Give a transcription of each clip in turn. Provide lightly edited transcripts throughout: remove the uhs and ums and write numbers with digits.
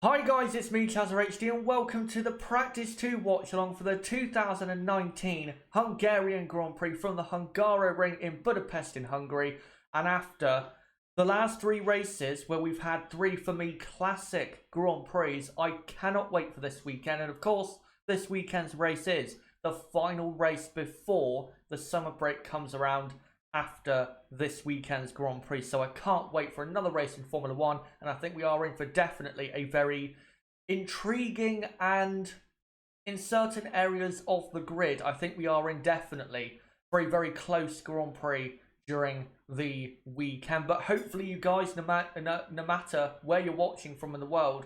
Hi guys, it's me ChazzaHD and welcome to the Practice 2 watch along for the 2019 Hungarian Grand Prix from the Hungaroring in Budapest in Hungary. And after the last three races where we've had three, for me, classic Grand Prix, I cannot wait for this weekend. And of course, this weekend's race is the final race before the summer break comes around after this weekend's Grand Prix. So I can't wait for another race in Formula 1, and I think we are in for definitely a very intriguing and, in certain areas of the grid, I think we are in definitely for a very close Grand Prix during the weekend. But hopefully you guys, no matter where you're watching from in the world,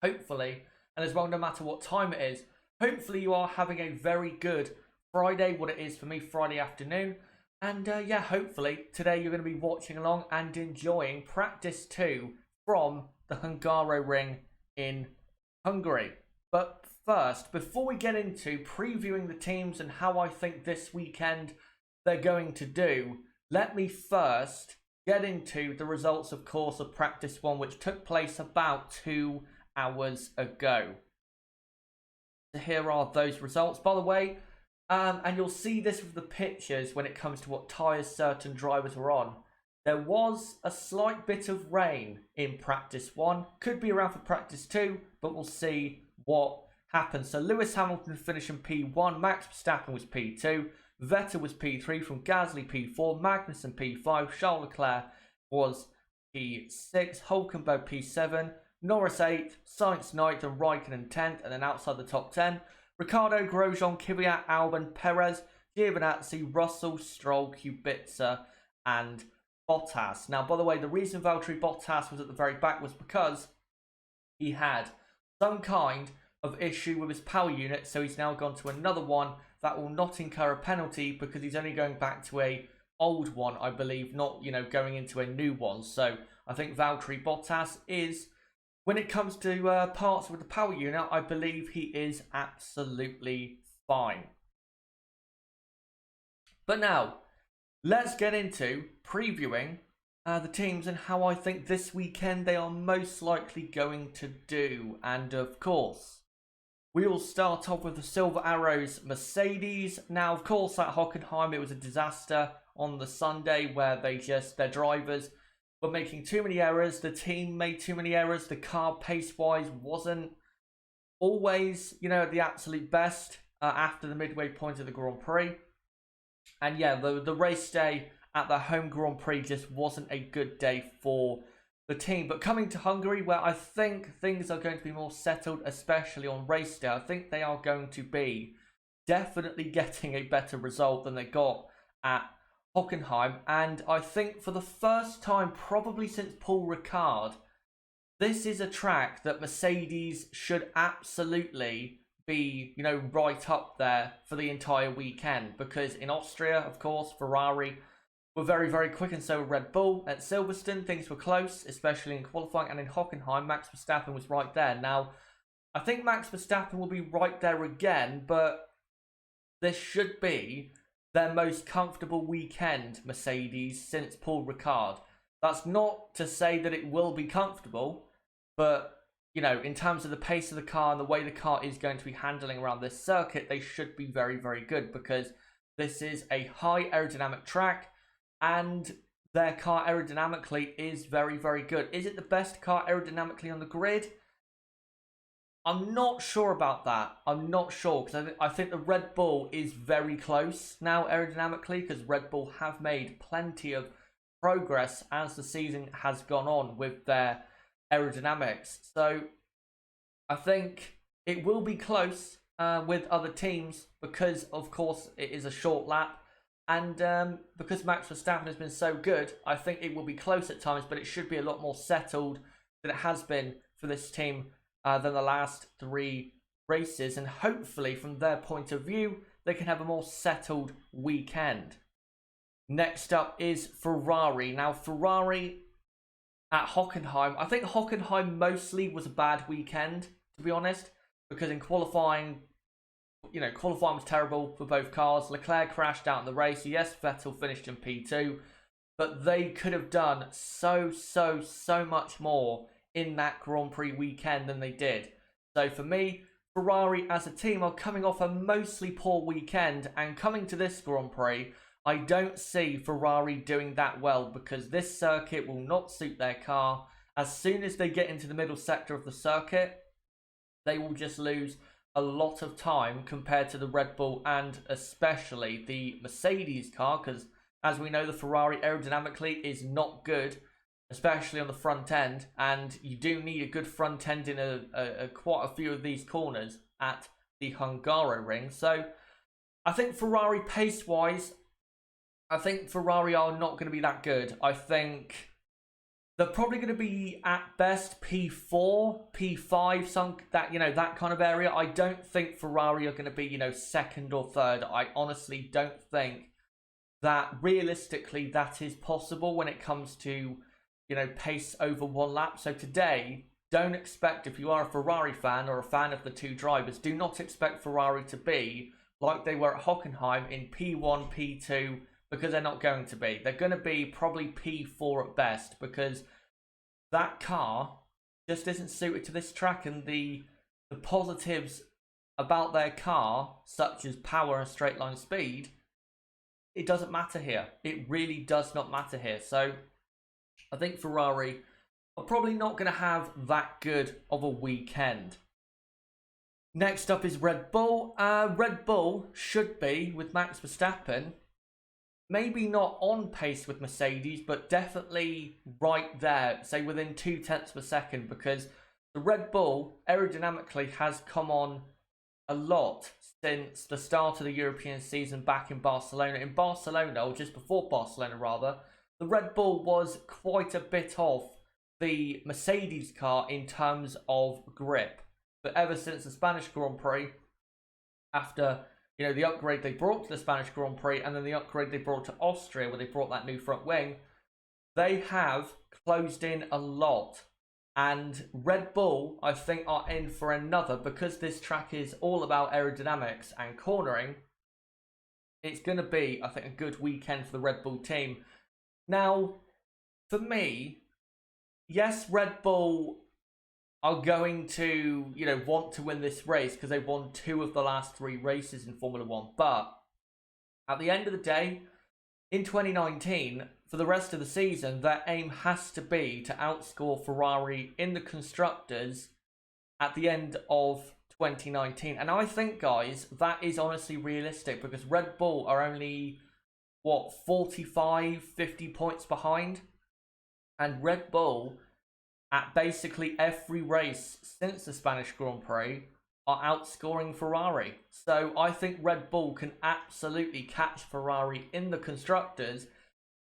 hopefully, and as well no matter what time it is, hopefully you are having a very good Friday, what it is for me, Friday afternoon. And yeah, hopefully today you're going to be watching along and enjoying Practice 2 from the Hungaroring in Hungary. But first, before we get into previewing the teams and how I think this weekend they're going to do, let me first get into the results, of course, of Practice 1, which took place about 2 hours ago. So here are those results. By the way, and you'll see this with the pictures when it comes to what tyres certain drivers were on. There was a slight bit of rain in Practice 1. Could be around for Practice 2, but we'll see what happens. So Lewis Hamilton finishing P1, Max Verstappen was P2, Vettel was P3, from Gasly P4, Magnussen P5, Charles Leclerc was P6, Hulkenberg P7, Norris 8th, Sainz 9th, and Raikkonen 10th, and then outside the top 10. Ricciardo, Grosjean, Kvyat, Albon, Perez, Giovinazzi, Russell, Stroll, Kubica, and Bottas. Now, by the way, the reason Valtteri Bottas was at the very back was because he had some kind of issue with his power unit, so he's now gone to another one that will not incur a penalty because he's only going back to a old one, I believe, not, going into a new one. So I think Valtteri Bottas is, when it comes to parts with the power unit, I believe he is absolutely fine. But now, let's get into previewing the teams and how I think this weekend they are most likely going to do. And of course, we will start off with the Silver Arrows Mercedes. Now, of course, at Hockenheim, it was a disaster on the Sunday where their drivers were making too many errors. The team made too many errors. The car pace-wise wasn't always, at the absolute best after the midway point of the Grand Prix. And yeah, the race day at the home Grand Prix just wasn't a good day for the team. But coming to Hungary, where I think things are going to be more settled, especially on race day, I think they are going to be definitely getting a better result than they got at Hockenheim. And I think for the first time, probably since Paul Ricard, this is a track that Mercedes should absolutely be, right up there for the entire weekend. Because in Austria, of course, Ferrari were very, very quick, and so were Red Bull. At Silverstone, things were close, especially in qualifying. And in Hockenheim, Max Verstappen was right there. Now, I think Max Verstappen will be right there again, but this should be their most comfortable weekend, Mercedes, since Paul Ricard. That's not to say that it will be comfortable, but, in terms of the pace of the car and the way the car is going to be handling around this circuit, they should be very, very good because this is a high aerodynamic track and their car aerodynamically is very, very good. Is it the best car aerodynamically on the grid? I'm not sure about that. I'm not sure because I think the Red Bull is very close now aerodynamically because Red Bull have made plenty of progress as the season has gone on with their aerodynamics. So I think it will be close with other teams because, of course, it is a short lap. And because Max Verstappen has been so good, I think it will be close at times, but it should be a lot more settled than it has been for this team than the last three races, and hopefully from their point of view they can have a more settled weekend. Next up is Ferrari. Now, Ferrari at Hockenheim, I think Hockenheim mostly was a bad weekend, to be honest, because in qualifying, qualifying was terrible for both cars. Leclerc crashed out in the race. Yes, Vettel finished in P2, but they could have done so much more in that Grand Prix weekend than they did. So for me, Ferrari as a team are coming off a mostly poor weekend, and coming to this Grand Prix, I don't see Ferrari doing that well because this circuit will not suit their car. As soon as they get into the middle sector of the circuit, they will just lose a lot of time compared to the Red Bull and especially the Mercedes car, because as we know, the Ferrari aerodynamically is not good, especially on the front end, and you do need a good front end in quite a few of these corners at the Hungaroring. So I think Ferrari pace-wise, I think Ferrari are not going to be that good. I think they're probably going to be at best P4, P5, that kind of area. I don't think Ferrari are going to be, second or third. I honestly don't think that realistically that is possible when it comes to, pace over one lap. So today, don't expect, if you are a Ferrari fan or a fan of the two drivers, do not expect Ferrari to be like they were at Hockenheim in P1, P2, because they're not going to be. They're going to be probably P4 at best because that car just isn't suited to this track, and the positives about their car, such as power and straight line speed, it doesn't matter here. It really does not matter here. So I think Ferrari are probably not going to have that good of a weekend. Next up is Red Bull. Red Bull should be, with Max Verstappen, maybe not on pace with Mercedes, but definitely right there, say within 0.2 of a second, because the Red Bull aerodynamically has come on a lot since the start of the European season back in Barcelona. In Barcelona, or just before Barcelona rather, the Red Bull was quite a bit off the Mercedes car in terms of grip. But ever since the Spanish Grand Prix, after the upgrade they brought to the Spanish Grand Prix and then the upgrade they brought to Austria where they brought that new front wing, they have closed in a lot. And Red Bull, I think, are in for another, because this track is all about aerodynamics and cornering. It's going to be, I think, a good weekend for the Red Bull team. Now, for me, yes, Red Bull are going to, want to win this race because they've won 2 of the last 3 races in Formula 1. But at the end of the day, in 2019, for the rest of the season, their aim has to be to outscore Ferrari in the Constructors at the end of 2019. And I think, guys, that is honestly realistic because Red Bull are only, 45, 50 points behind? And Red Bull, at basically every race since the Spanish Grand Prix, are outscoring Ferrari. So I think Red Bull can absolutely catch Ferrari in the Constructors.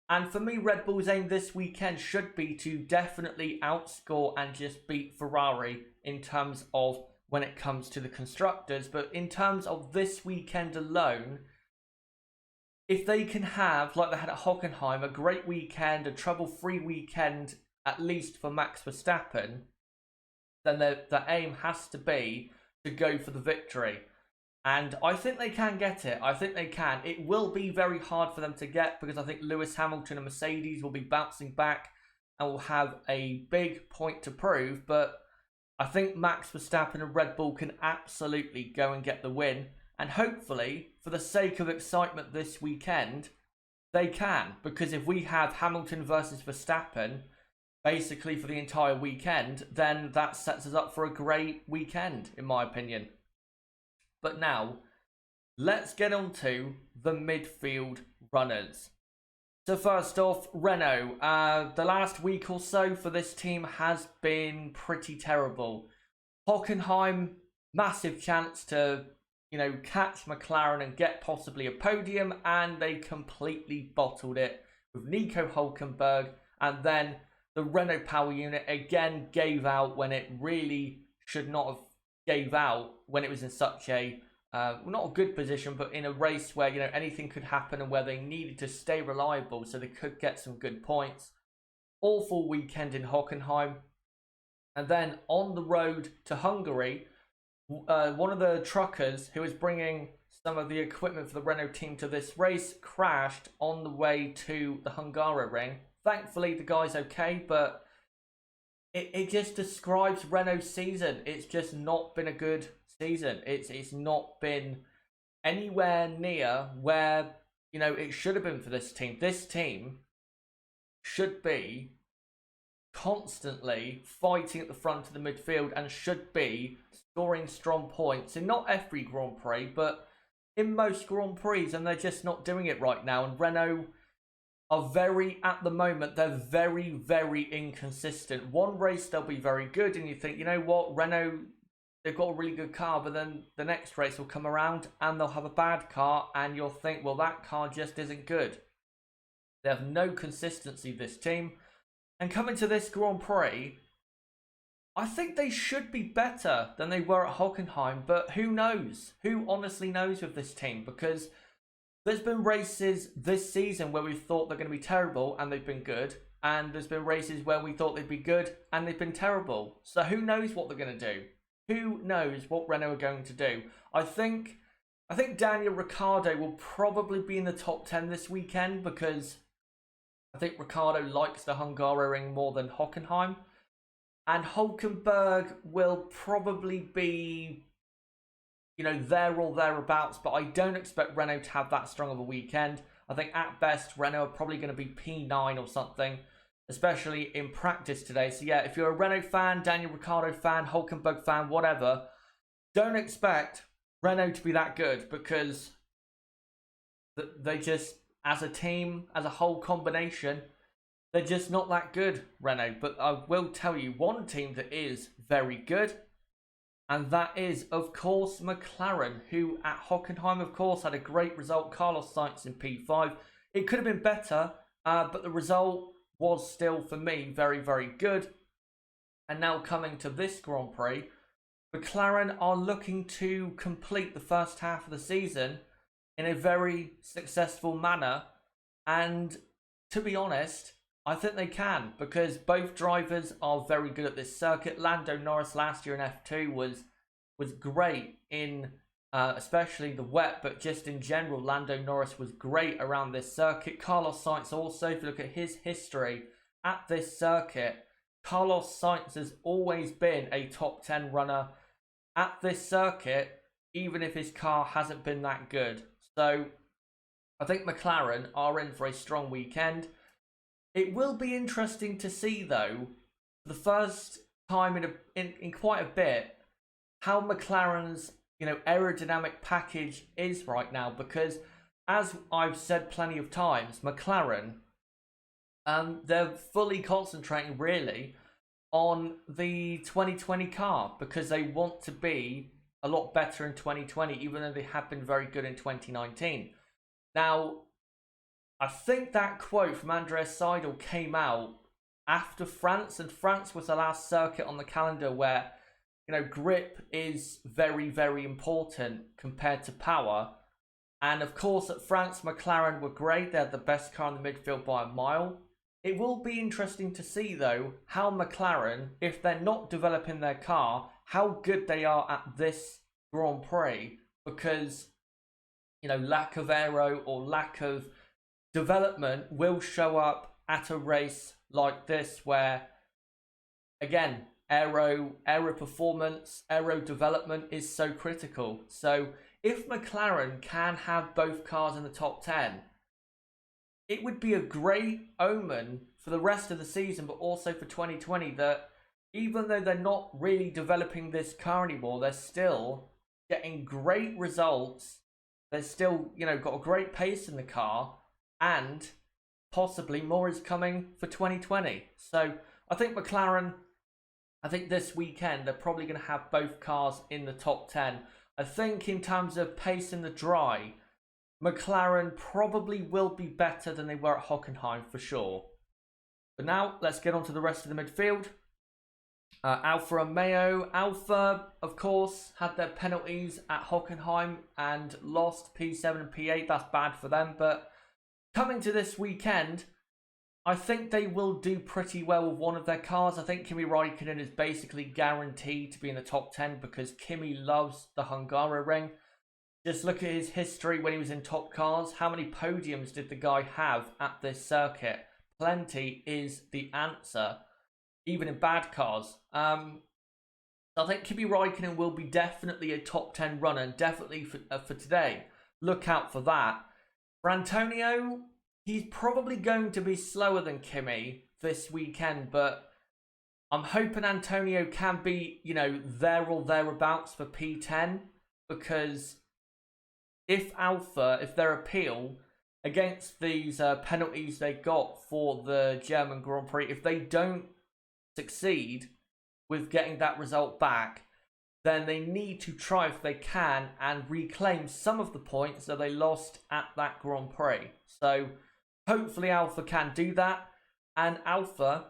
And for me, Red Bull's aim this weekend should be to definitely outscore and just beat Ferrari in terms of when it comes to the Constructors. But in terms of this weekend alone, if they can have, like they had at Hockenheim, a great weekend, a trouble-free weekend, at least for Max Verstappen, then the aim has to be to go for the victory. And I think they can get it. I think they can. It will be very hard for them to get because I think Lewis Hamilton and Mercedes will be bouncing back and will have a big point to prove. But I think Max Verstappen and Red Bull can absolutely go and get the win. And hopefully, for the sake of excitement this weekend, they can. Because if we have Hamilton versus Verstappen basically for the entire weekend, then that sets us up for a great weekend, in my opinion. But now, let's get on to the midfield runners. So first off, Renault. The last week or so for this team has been pretty terrible. Hockenheim, massive chance to, catch McLaren and get possibly a podium, and they completely bottled it with Nico Hülkenberg, and then the Renault power unit again gave out when it really should not have gave out, when it was in such a not a good position, but in a race where anything could happen and where they needed to stay reliable so they could get some good points. Awful weekend in Hockenheim. And then on the road to Hungary, one of the truckers who was bringing some of the equipment for the Renault team to this race crashed on the way to the Hungaroring. Thankfully, the guy's okay, but it just describes Renault's season. It's just not been a good season. It's not been anywhere near where it should have been for this team. This team should be constantly fighting at the front of the midfield and should be scoring strong points in not every Grand Prix, but in most Grand Prix, and they're just not doing it right now. And Renault are at the moment, they're very, very inconsistent. One race they'll be very good, and you think, you know what, Renault, they've got a really good car, but then the next race will come around and they'll have a bad car, and you'll think, well, that car just isn't good. They have no consistency, this team. And coming to this Grand Prix, I think they should be better than they were at Hockenheim, but who knows? Who honestly knows with this team? Because there's been races this season where we thought they're going to be terrible and they've been good. And there's been races where we thought they'd be good and they've been terrible. So who knows what they're going to do? Who knows what Renault are going to do? I think Daniel Ricciardo will probably be in the top 10 this weekend, because I think Ricciardo likes the Hungaroring more than Hockenheim. And Hülkenberg will probably be, there or thereabouts. But I don't expect Renault to have that strong of a weekend. I think at best, Renault are probably going to be P9 or something, especially in practice today. So yeah, if you're a Renault fan, Daniel Ricciardo fan, Hülkenberg fan, whatever, don't expect Renault to be that good, because they just, as a team, as a whole combination, they're just not that good, Renault. But I will tell you one team that is very good, and that is, of course, McLaren, who at Hockenheim, of course, had a great result. Carlos Sainz in P5. It could have been better, but the result was still, for me, very, very good. And now coming to this Grand Prix, McLaren are looking to complete the first half of the season in a very successful manner. And to be honest, I think they can, because both drivers are very good at this circuit. Lando Norris last year in F2 was great in especially the wet, but just in general, Lando Norris was great around this circuit. Carlos Sainz also, if you look at his history at this circuit, Carlos Sainz has always been a top 10 runner at this circuit, even if his car hasn't been that good. So I think McLaren are in for a strong weekend. It will be interesting to see, though, for the first time in quite a bit, how McLaren's aerodynamic package is right now, because as I've said plenty of times, McLaren, they're fully concentrating really on the 2020 car, because they want to be a lot better in 2020, even though they have been very good in 2019. Now, I think that quote from Andreas Seidel came out after France, and France was the last circuit on the calendar where grip is very, very important compared to power. And of course, at France, McLaren were great. They had the best car in the midfield by a mile. It will be interesting to see, though, how McLaren, if they're not developing their car, how good they are at this Grand Prix, because, lack of aero or lack of development will show up at a race like this, where, again, aero performance, aero development is so critical. So if McLaren can have both cars in the top 10, it would be a great omen for the rest of the season, but also for 2020, that even though they're not really developing this car anymore, they're still getting great results. They're still, got a great pace in the car, and possibly more is coming for 2020. So I think McLaren, this weekend, they're probably going to have both cars in the top 10. I think in terms of pace in the dry, McLaren probably will be better than they were at Hockenheim for sure. But now let's get on to the rest of the midfield. Alfa Romeo. Alfa, of course, had their penalties at Hockenheim and lost P7 and P8. That's bad for them. But coming to this weekend, I think they will do pretty well with one of their cars. I think Kimi Räikkönen is basically guaranteed to be in the top 10, because Kimi loves the Hungaroring. Just look at his history when he was in top cars. How many podiums did the guy have at this circuit? Plenty is the answer. even in bad cars. I think Kimi Raikkonen will be definitely a top 10 runner, and definitely for today. Look out for that. For Antonio, he's probably going to be slower than Kimi this weekend, but I'm hoping Antonio can be, there or thereabouts for P10, because if their appeal against these penalties they got for the German Grand Prix, if they don't succeed with getting that result back, then they need to try if they can and reclaim some of the points that they lost at that Grand Prix. So hopefully Alpha can do that, and Alpha,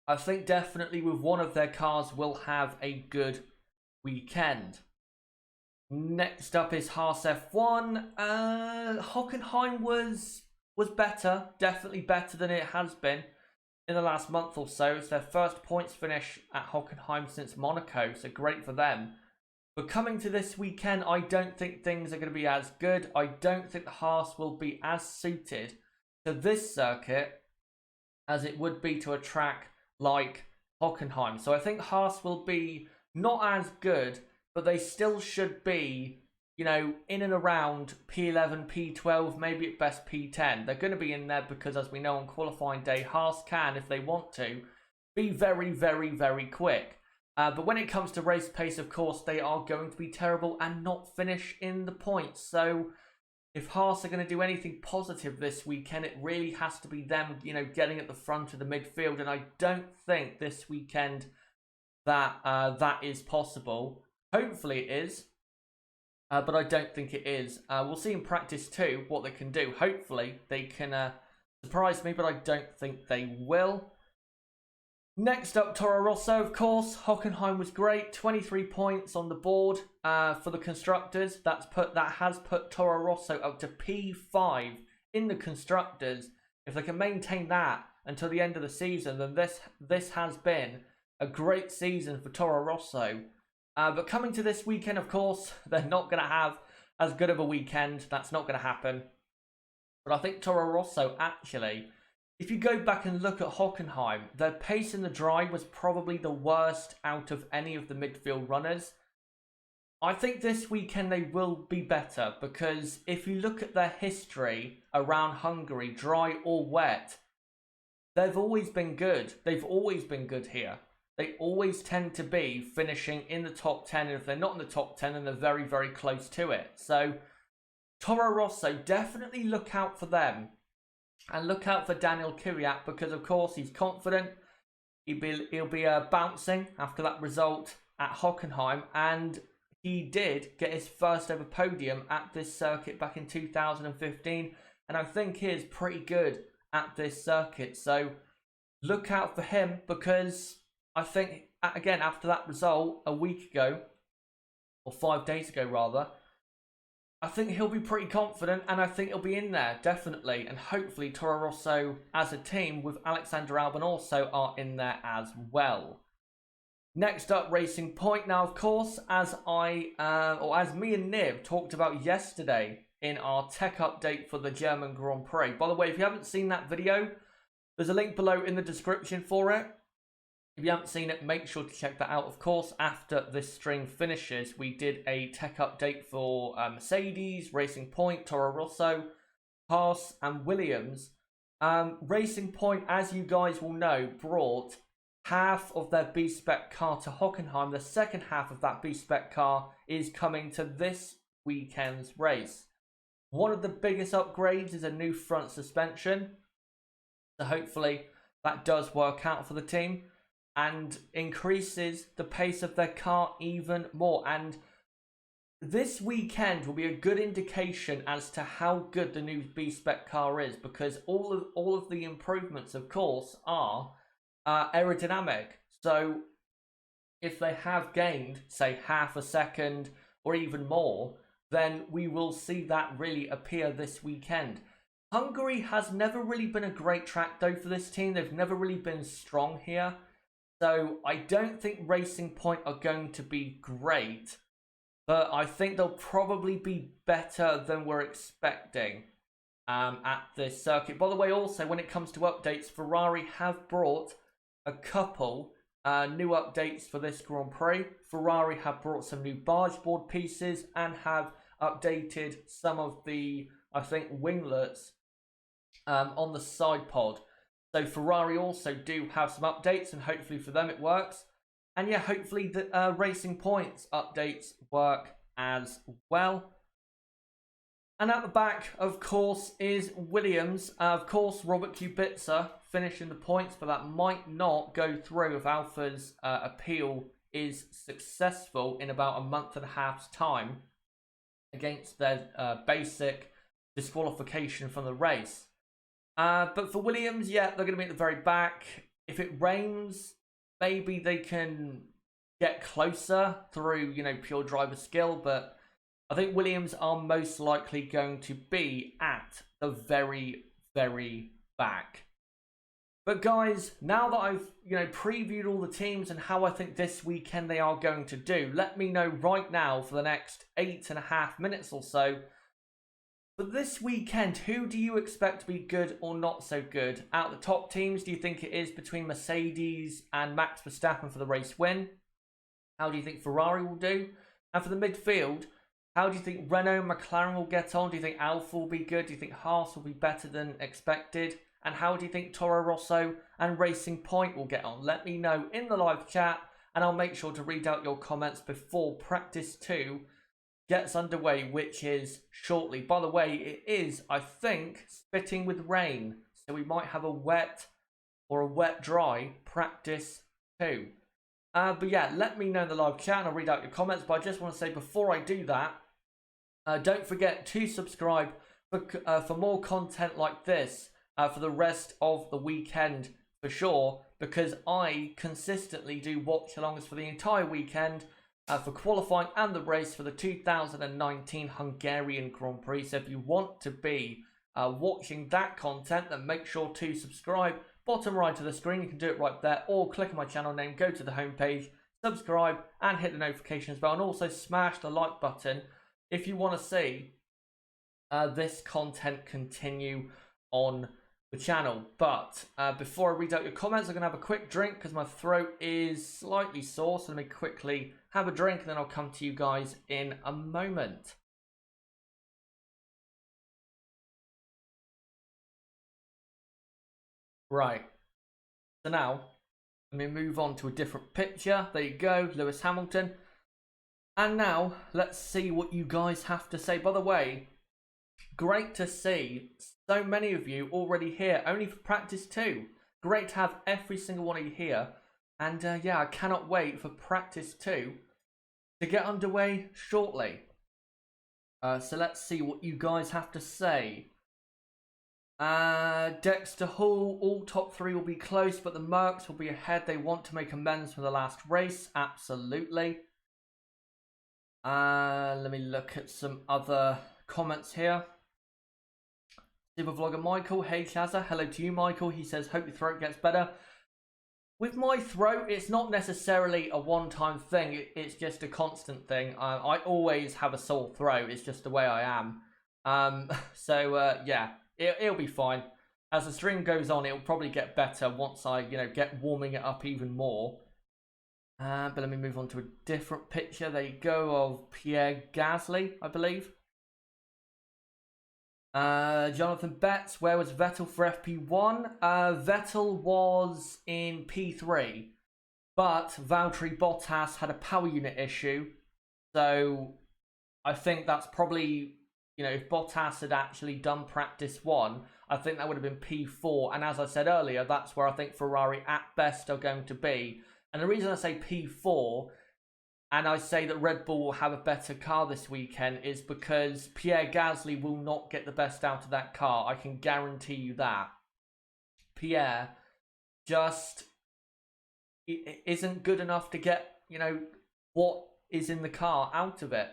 I think definitely with one of their cars, will have a good weekend. Next up is Haas F1. Hockenheim was better, definitely better than it has been in the last month or so. It's their first points finish at Hockenheim since Monaco, so great for them. But coming to this weekend, I don't think things are going to be as good. I don't think the Haas will be as suited to this circuit as it would be to a track like Hockenheim. So I think Haas will be not as good, but they still should be, in and around P11, P12, maybe at best P10. They're going to be in there because, as we know, on qualifying day, Haas can, if they want to, be very, very, very quick. But when it comes to race pace, of course, they are going to be terrible and not finish in the points. So if Haas are going to do anything positive this weekend, it really has to be them, getting at the front of the midfield. And I don't think this weekend that that is possible. Hopefully it is, but I don't think it is. We'll see in practice too what they can do. Hopefully they can surprise me, but I don't think they will. Next up, Toro Rosso, of course. Hockenheim was great. 23 points on the board for the constructors. That has put Toro Rosso up to P5 in the constructors. If they can maintain that until the end of the season, then this has been a great season for Toro Rosso. But coming to this weekend, of course, they're not going to have as good of a weekend. That's not going to happen. But I think Toro Rosso, actually, if you go back and look at Hockenheim, their pace in the dry was probably the worst out of any of the midfield runners. I think this weekend they will be better, because if you look at their history around Hungary, dry or wet, they've always been good. They've always been good here. They always tend to be finishing in the top 10, and if they're not in the top 10, then they're very, very close to it. So Toro Rosso, definitely look out for them. And look out for Daniel Kvyat, because, of course, he's confident. He'll be bouncing after that result at Hockenheim. And he did get his first ever podium at this circuit back in 2015. And I think he is pretty good at this circuit. So look out for him, because I think, again, after that result a week ago, or 5 days ago rather, I think he'll be pretty confident, and I think he'll be in there, definitely. And hopefully Toro Rosso as a team with Alexander Albon also are in there as well. Next up, Racing Point. Now, of course, as me and Niv talked about yesterday in our tech update for the German Grand Prix. By the way, if you haven't seen that video, there's a link below in the description for it. If you haven't seen it, make sure to check that out. Of course, after this stream finishes, we did a tech update for Mercedes, Racing Point, Toro Rosso, Haas and Williams. Racing Point, as you guys will know, brought half of their B-Spec car to Hockenheim. The second half of that B-Spec car is coming to this weekend's race. One of the biggest upgrades is a new front suspension. So hopefully that does work out for the team and increases the pace of their car even more. And this weekend will be a good indication as to how good the new B-Spec car is, because all of the improvements, of course, are aerodynamic. So if they have gained, say, half a second or even more, then we will see that really appear this weekend. Hungary has never really been a great track, though, for this team. They've never really been strong here. So I don't think Racing Point are going to be great, but I think they'll probably be better than we're expecting at this circuit. By the way, also, when it comes to updates, Ferrari have brought a couple new updates for this Grand Prix. Ferrari have brought some new bargeboard pieces and have updated some of the, I think, winglets on the side pod. So Ferrari also do have some updates, and hopefully for them it works. And yeah, hopefully the Racing Points updates work as well. And at the back, of course, is Williams. Of course, Robert Kubica finishing the points, but that might not go through if Alpha's appeal is successful in about a month and a half's time against their basic disqualification from the race. But for Williams, yeah, they're going to be at the very back. If it rains, maybe they can get closer through, pure driver skill, but I think Williams are most likely going to be at the very, very back. But guys, now that I've, previewed all the teams and how I think this weekend they are going to do, let me know right now for the next 8.5 minutes or so. For this weekend, who do you expect to be good or not so good? Out of the top teams, do you think it is between Mercedes and Max Verstappen for the race win? How do you think Ferrari will do? And for the midfield, how do you think Renault and McLaren will get on? Do you think Alfa will be good? Do you think Haas will be better than expected? And how do you think Toro Rosso and Racing Point will get on? Let me know in the live chat, and I'll make sure to read out your comments before practice 2 gets underway, which is shortly. By the way, it is, I think, spitting with rain. So we might have a wet or a wet-dry practice 2. But yeah, let me know in the live chat and I'll read out your comments. But I just want to say before I do that, don't forget to subscribe for more content like this for the rest of the weekend for sure, because I consistently do watch-alongs for the entire weekend for qualifying and the race for the 2019 Hungarian Grand Prix. So if you want to be watching that content, then make sure to subscribe. Bottom right of the screen, you can do it right there, or click on my channel name, go to the homepage, subscribe, and hit the notifications bell, and also smash the like button if you want to see this content continue on the channel. But before I read out your comments, I'm going to have a quick drink because my throat is slightly sore. So let me quickly have a drink and then I'll come to you guys in a moment. Right. So now, let me move on to a different picture. There you go, Lewis Hamilton. And now, let's see what you guys have to say. By the way, great to see so many of you already here, only for practice 2. Great to have every single one of you here. And yeah, I cannot wait for practice 2 to get underway shortly. So let's see what you guys have to say. Dexter Hall, all top 3 will be close, but the Mercs will be ahead. They want to make amends for the last race. Absolutely. Let me look at some other comments here. Super Vlogger Michael, hey Shazza, hello to you Michael. He says, hope your throat gets better. With my throat, it's not necessarily a one-time thing. It's just a constant thing. I always have a sore throat. It's just the way I am. Yeah, it'll be fine. As the stream goes on, it'll probably get better once I, get warming it up even more. But let me move on to a different picture. There you go, of Pierre Gasly, I believe. Jonathan Betts, where was Vettel for FP1? Vettel was in P3, but Valtteri Bottas had a power unit issue. So I think that's probably, if Bottas had actually done practice 1, I think that would have been P4. And as I said earlier, that's where I think Ferrari at best are going to be. And the reason I say P4, and I say that Red Bull will have a better car this weekend, is because Pierre Gasly will not get the best out of that car. I can guarantee you that. Pierre just isn't good enough to get, what is in the car out of it.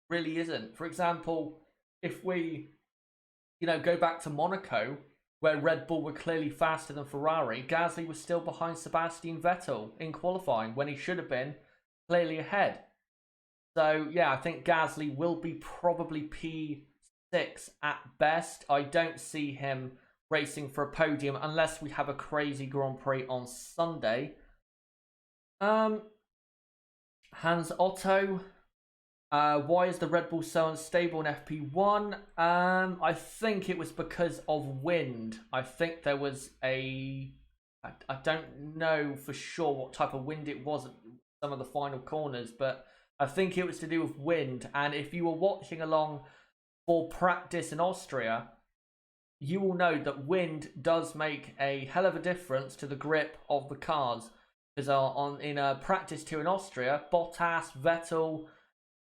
Really isn't. For example, if we, go back to Monaco, where Red Bull were clearly faster than Ferrari, Gasly was still behind Sebastian Vettel in qualifying when he should have been clearly ahead. So yeah, I think Gasly will be probably P6 at best. I don't see him racing for a podium unless we have a crazy Grand Prix on Sunday. Hans Otto, why is the Red Bull so unstable in FP1? I think it was because of wind. I think there was I don't know for sure what type of wind it was at some of the final corners, but I think it was to do with wind. And if you were watching along for practice in Austria, you will know that wind does make a hell of a difference to the grip of the cars. Because in practice 2 in Austria, Bottas, Vettel,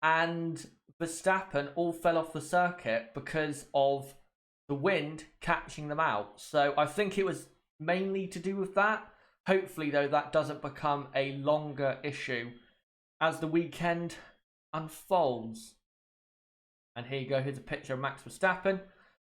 and Verstappen all fell off the circuit because of the wind catching them out. So I think it was mainly to do with that. Hopefully, though, that doesn't become a longer issue as the weekend unfolds. And here you go, here's a picture of Max Verstappen.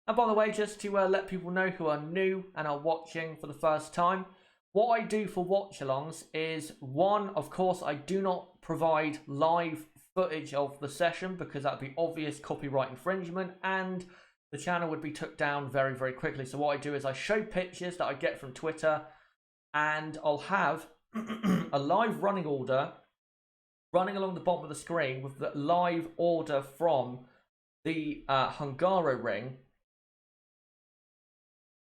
And by the way, just to let people know who are new and are watching for the first time, what I do for watch-alongs is, one, of course, I do not provide live footage of the session because that would be obvious copyright infringement and the channel would be took down very, very quickly. So what I do is I show pictures that I get from Twitter and I'll have a live running order running along the bottom of the screen with the live order from the Hungaroring.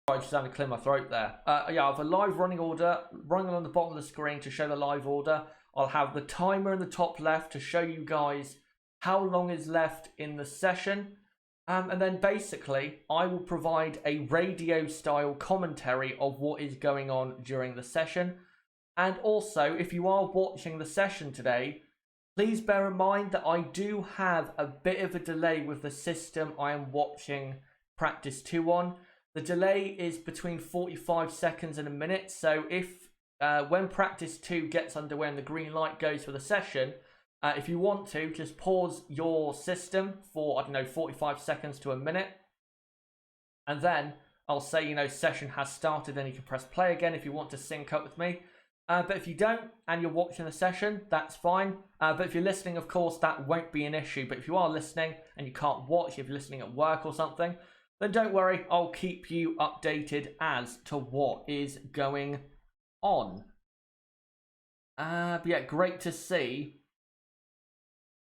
I just had to clear my throat there. Yeah, I have a live running order running along the bottom of the screen to show the live order. I'll have the timer in the top left to show you guys how long is left in the session. And then basically, I will provide a radio style commentary of what is going on during the session. And also, if you are watching the session today, please bear in mind that I do have a bit of a delay with the system I am watching practice 2 on. The delay is between 45 seconds and a minute. So if when practice 2 gets underway and the green light goes for the session, if you want to, just pause your system for, I don't know, 45 seconds to a minute. And then I'll say, you know, session has started. Then you can press play again if you want to sync up with me. But if you don't and you're watching the session, that's fine. But if you're listening, of course, that won't be an issue. But if you are listening and you can't watch, if you're listening at work or something, then don't worry, I'll keep you updated as to what is going on. But yeah, great to see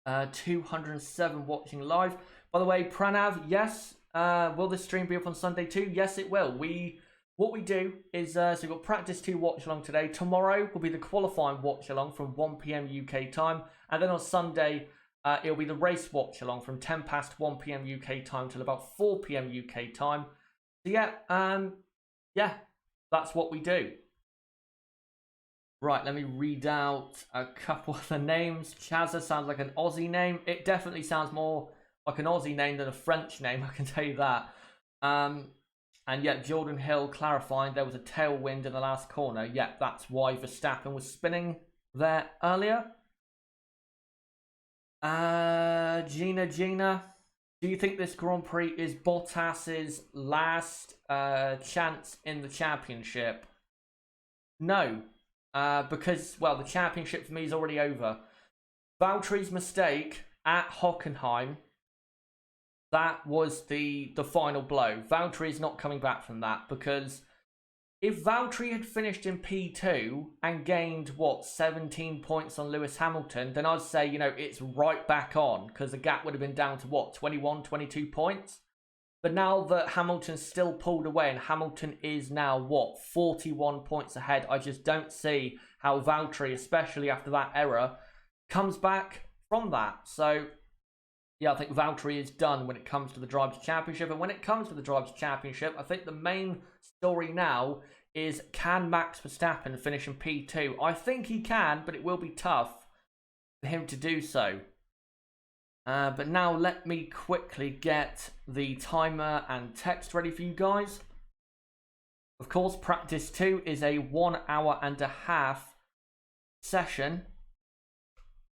207 watching live. By the way, Pranav, yes, will this stream be up on Sunday too? Yes, it will. What we do is, so we've got practice 2 watch along today. Tomorrow will be the qualifying watch along from 1 PM UK time. And then on Sunday, it'll be the race watch along from 10 past 1 PM UK time till about 4 PM UK time. So yeah, that's what we do. Right, let me read out a couple of the names. Chazza sounds like an Aussie name. It definitely sounds more like an Aussie name than a French name, I can tell you that. And yet Jordan Hill clarifying there was a tailwind in the last corner. Yeah, that's why Verstappen was spinning there earlier. Gina, do you think this Grand Prix is Bottas's last chance in the championship? No, because, well, the championship for me is already over. Valtteri's mistake at Hockenheim, that was the final blow. Valtteri is not coming back from that, because if Valtteri had finished in P2 and gained, what, 17 points on Lewis Hamilton, then I'd say, you know, it's right back on, because the gap would have been down to, what, 21, 22 points? But now that Hamilton's still pulled away and Hamilton is now, what, 41 points ahead, I just don't see how Valtteri, especially after that error, comes back from that. So yeah, I think Valtteri is done when it comes to the Drivers' Championship. And when it comes to the Drivers' Championship, I think the main story now is, can Max Verstappen finish in P2? I think he can, but it will be tough for him to do so. But now let me quickly get the timer and text ready for you guys. Of course, practice 2 is a 1 hour and a half session.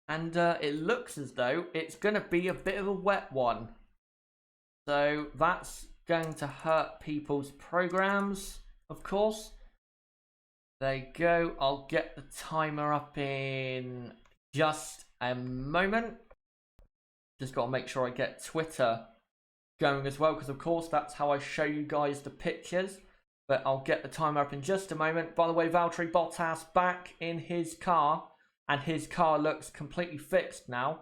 And it looks as though it's going to be a bit of a wet one. So that's going to hurt people's programs, of course. There you go. I'll get the timer up in just a moment. Just got to make sure I get Twitter going as well, because of course that's how I show you guys the pictures. but I'll get the timer up in just a moment. By the way, Valtteri Bottas back in his car, and his car looks completely fixed now.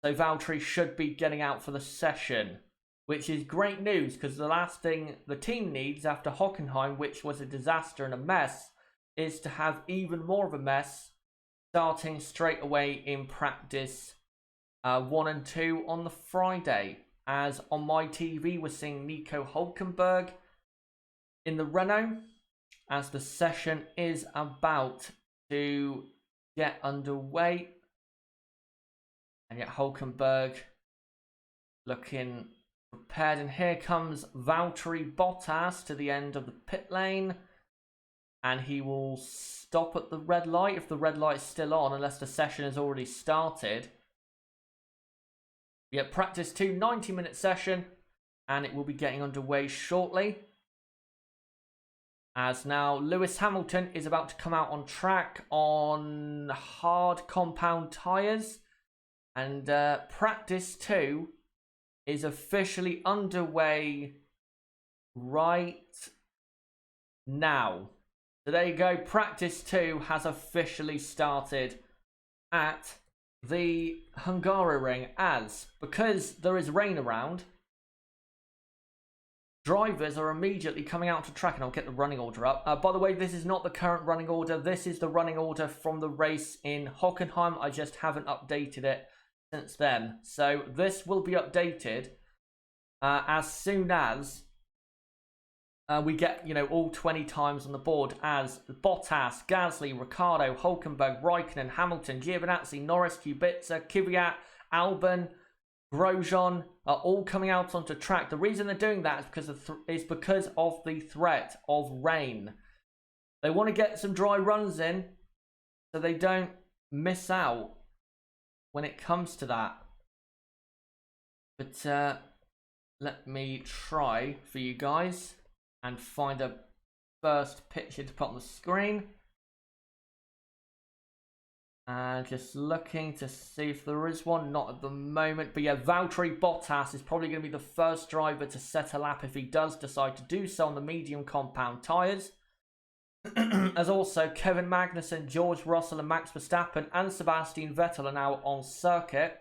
So Valtteri should be getting out for the session, which is great news because the last thing the team needs after Hockenheim, which was a disaster and a mess, is to have even more of a mess starting straight away in practice 1 and 2 on the Friday. As on my TV, we're seeing Nico Hülkenberg in the Renault as the session is about to get underway. And yet Hülkenberg looking prepared. And here comes Valtteri Bottas to the end of the pit lane. And he will stop at the red light if the red light is still on, unless the session has already started. Yeah, practice 2, 90-minute session, and it will be getting underway shortly. As now Lewis Hamilton is about to come out on track on hard compound tyres, and practice 2 is officially underway right now. So there you go, practice 2 has officially started at the Hungaroring, as because there is rain around, drivers are immediately coming out to track, and I'll get the running order up. By the way, this is not the current running order. This is the running order from the race in Hockenheim. I just haven't updated it since then. So this will be updated as soon as we get, all 20 times on the board, as Bottas, Gasly, Ricciardo, Hülkenberg, Raikkonen, Hamilton, Giovinazzi, Norris, Kubica, Kvyat, Albon, Grosjean are all coming out onto track. The reason they're doing that is because of the threat of rain. They want to get some dry runs in so they don't miss out when it comes to that. But let me try for you guys and find a first picture to put on the screen. And just looking to see if there is one. Not at the moment. But yeah, Valtteri Bottas is probably going to be the first driver to set a lap if he does decide to do so on the medium compound tyres. As also Kevin Magnussen, George Russell and Max Verstappen and Sebastian Vettel are now on circuit.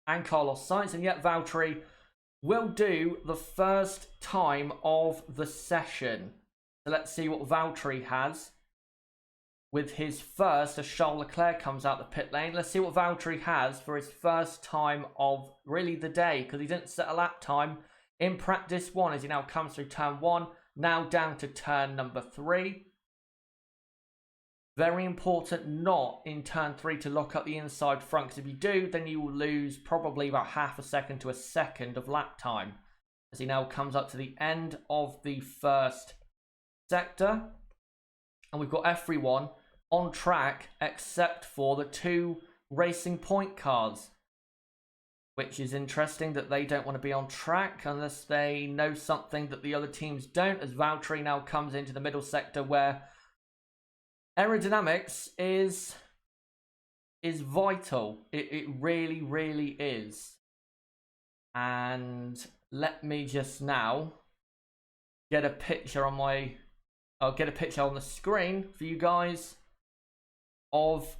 And Carlos Sainz. And yet Valtteri will do the first time of the session. So let's see what Valtteri has with his first, as Charles Leclerc comes out the pit lane. Let's see what Valtteri has for his first time of really the day, because he didn't set a lap time in practice 1 as he now comes through turn 1, now down to turn number 3. Very important not in turn 3 to lock up the inside front, because if you do, then you will lose probably about half a second to a second of lap time. As he now comes up to the end of the first sector. And we've got everyone on track except for the 2 Racing Point cars. Which is interesting that they don't want to be on track unless they know something that the other teams don't. As Valtteri now comes into the middle sector where aerodynamics is vital. It really, really is. And let me just now get a picture on I'll get a picture on the screen for you guys of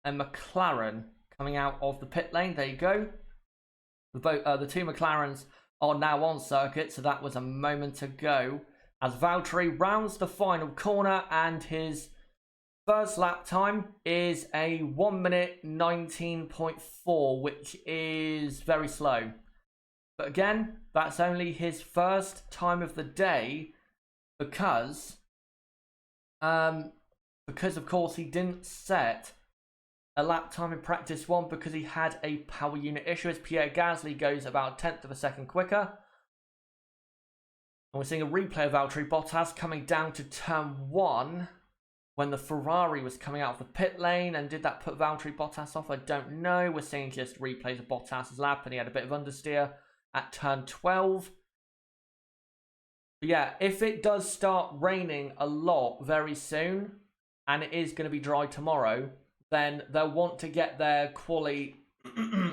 a McLaren coming out of the pit lane. There you go. The 2 McLarens are now on circuit, so that was a moment ago. As Valtteri rounds the final corner, and his first lap time is a 1 minute 19.4, which is very slow. But again, that's only his first time of the day because of course he didn't set a lap time in practice 1 because he had a power unit issue, as Pierre Gasly goes about 1/10 of a second quicker. And we're seeing a replay of Valtteri Bottas coming down to turn 1 when the Ferrari was coming out of the pit lane. And did that put Valtteri Bottas off? I don't know. We're seeing just replays of Bottas's lap, and he had a bit of understeer at turn 12. But yeah, if it does start raining a lot very soon, and it is going to be dry tomorrow, then they'll want to get their quali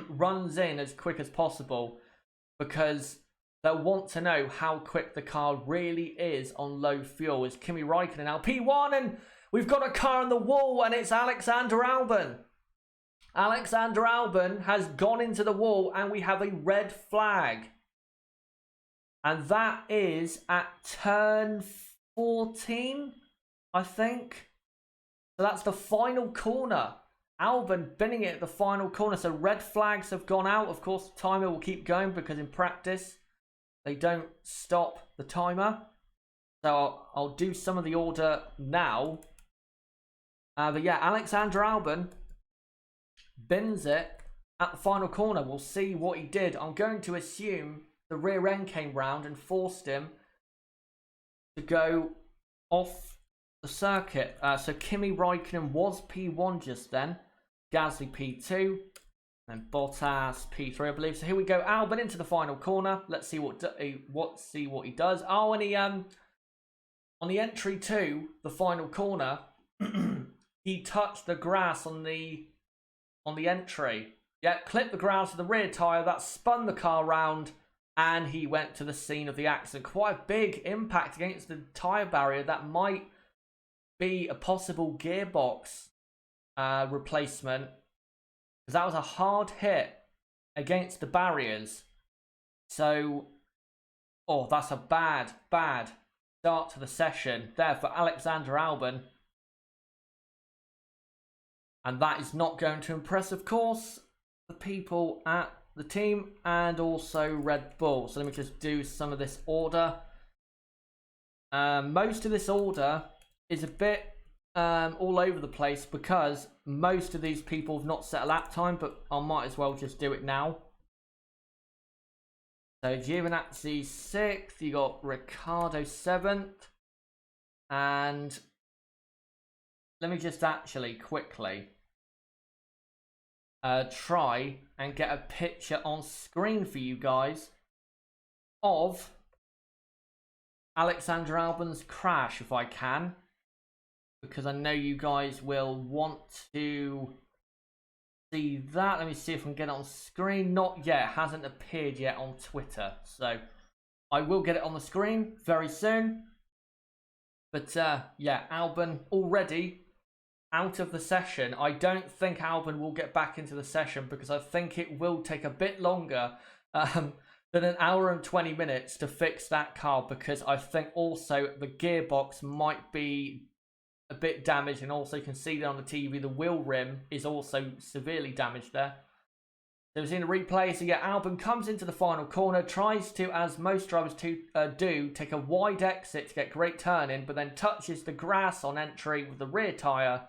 runs in as quick as possible, because that want to know how quick the car really is on low fuel is Kimi Raikkonen now P1, and we've got a car on the wall, and it's Alexander Albon. Alexander Albon has gone into the wall, and we have a red flag. And that is at turn 14, I think. So that's the final corner. Albon binning it at the final corner. So red flags have gone out. Of course, the timer will keep going because in practice, they don't stop the timer. So I'll do some of the order now. But yeah, Alexander Albon bins it at the final corner. We'll see what he did. I'm going to assume the rear end came round and forced him to go off the circuit. So Kimi Raikkonen was P1 just then. Gasly P2. And Bottas P3, I believe. So here we go. Albon into the final corner. Let's see what he does. Oh, and he on the entry to the final corner, he touched the grass on the entry. Yeah, clipped the grass with the rear tyre. That spun the car round, and he went to the scene of the accident. Quite a big impact against the tyre barrier. That might be a possible gearbox replacement, because that was a hard hit against the barriers. So, oh, that's a bad start to the session there for Alexander Albon. And that is not going to impress, of course, the people at the team and also Red Bull. So let me just do some of this order. Most of this order is a bit all over the place because most of these people have not set a lap time, but I might as well just do it now. So Giovinazzi 6th, you got Ricciardo 7th, and let me just actually quickly try and get a picture on screen for you guys of Alexander Albon's crash, if I can, because I know you guys will want to see that. Let me see if I can get it on screen. Not yet. It hasn't appeared yet on Twitter, so I will get it on the screen very soon. But yeah, Albon already out of the session. I don't think Albon will get back into the session because I think it will take a bit longer than an hour and 20 minutes to fix that car, because I think also the gearbox might be a bit damaged, and also you can see that on the TV the wheel rim is also severely damaged there. So we've seen a replay. So yeah, Albon comes into the final corner, tries to, as most drivers do, take a wide exit to get great turn-in, but then touches the grass on entry with the rear tyre,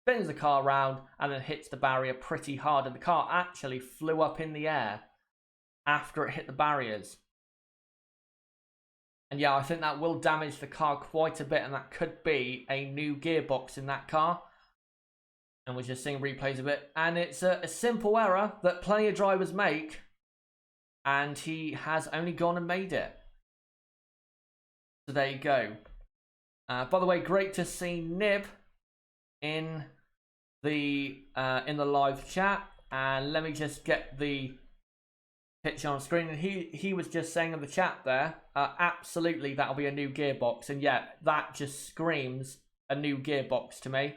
spins the car round, and then hits the barrier pretty hard. And the car actually flew up in the air after it hit the barriers. And yeah, I think that will damage the car quite a bit, and that could be a new gearbox in that car. And we're just seeing replays of it. And it's a simple error that plenty of drivers make, and he has only gone and made it. So there you go. By the way, great to see Nib in the live chat. And let me just get the picture on screen. And he was just saying in the chat there, absolutely that'll be a new gearbox. And yeah, that just screams a new gearbox to me.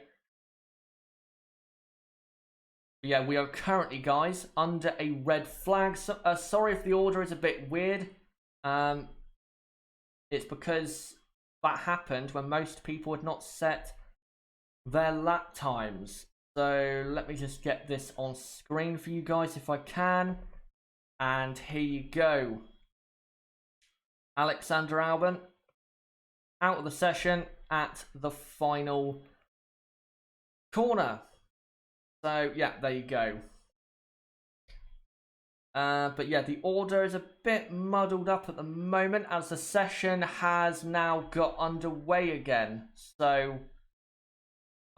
Yeah, we are currently, guys, under a red flag. So, sorry if the order is a bit weird. It's because that happened when most people had not set their lap times. So let me just get this on screen for you guys if I can. And here you go. Alexander Albon out of the session at the final corner. So yeah, there you go. But yeah, the order is a bit muddled up at the moment as the session has now got underway again. So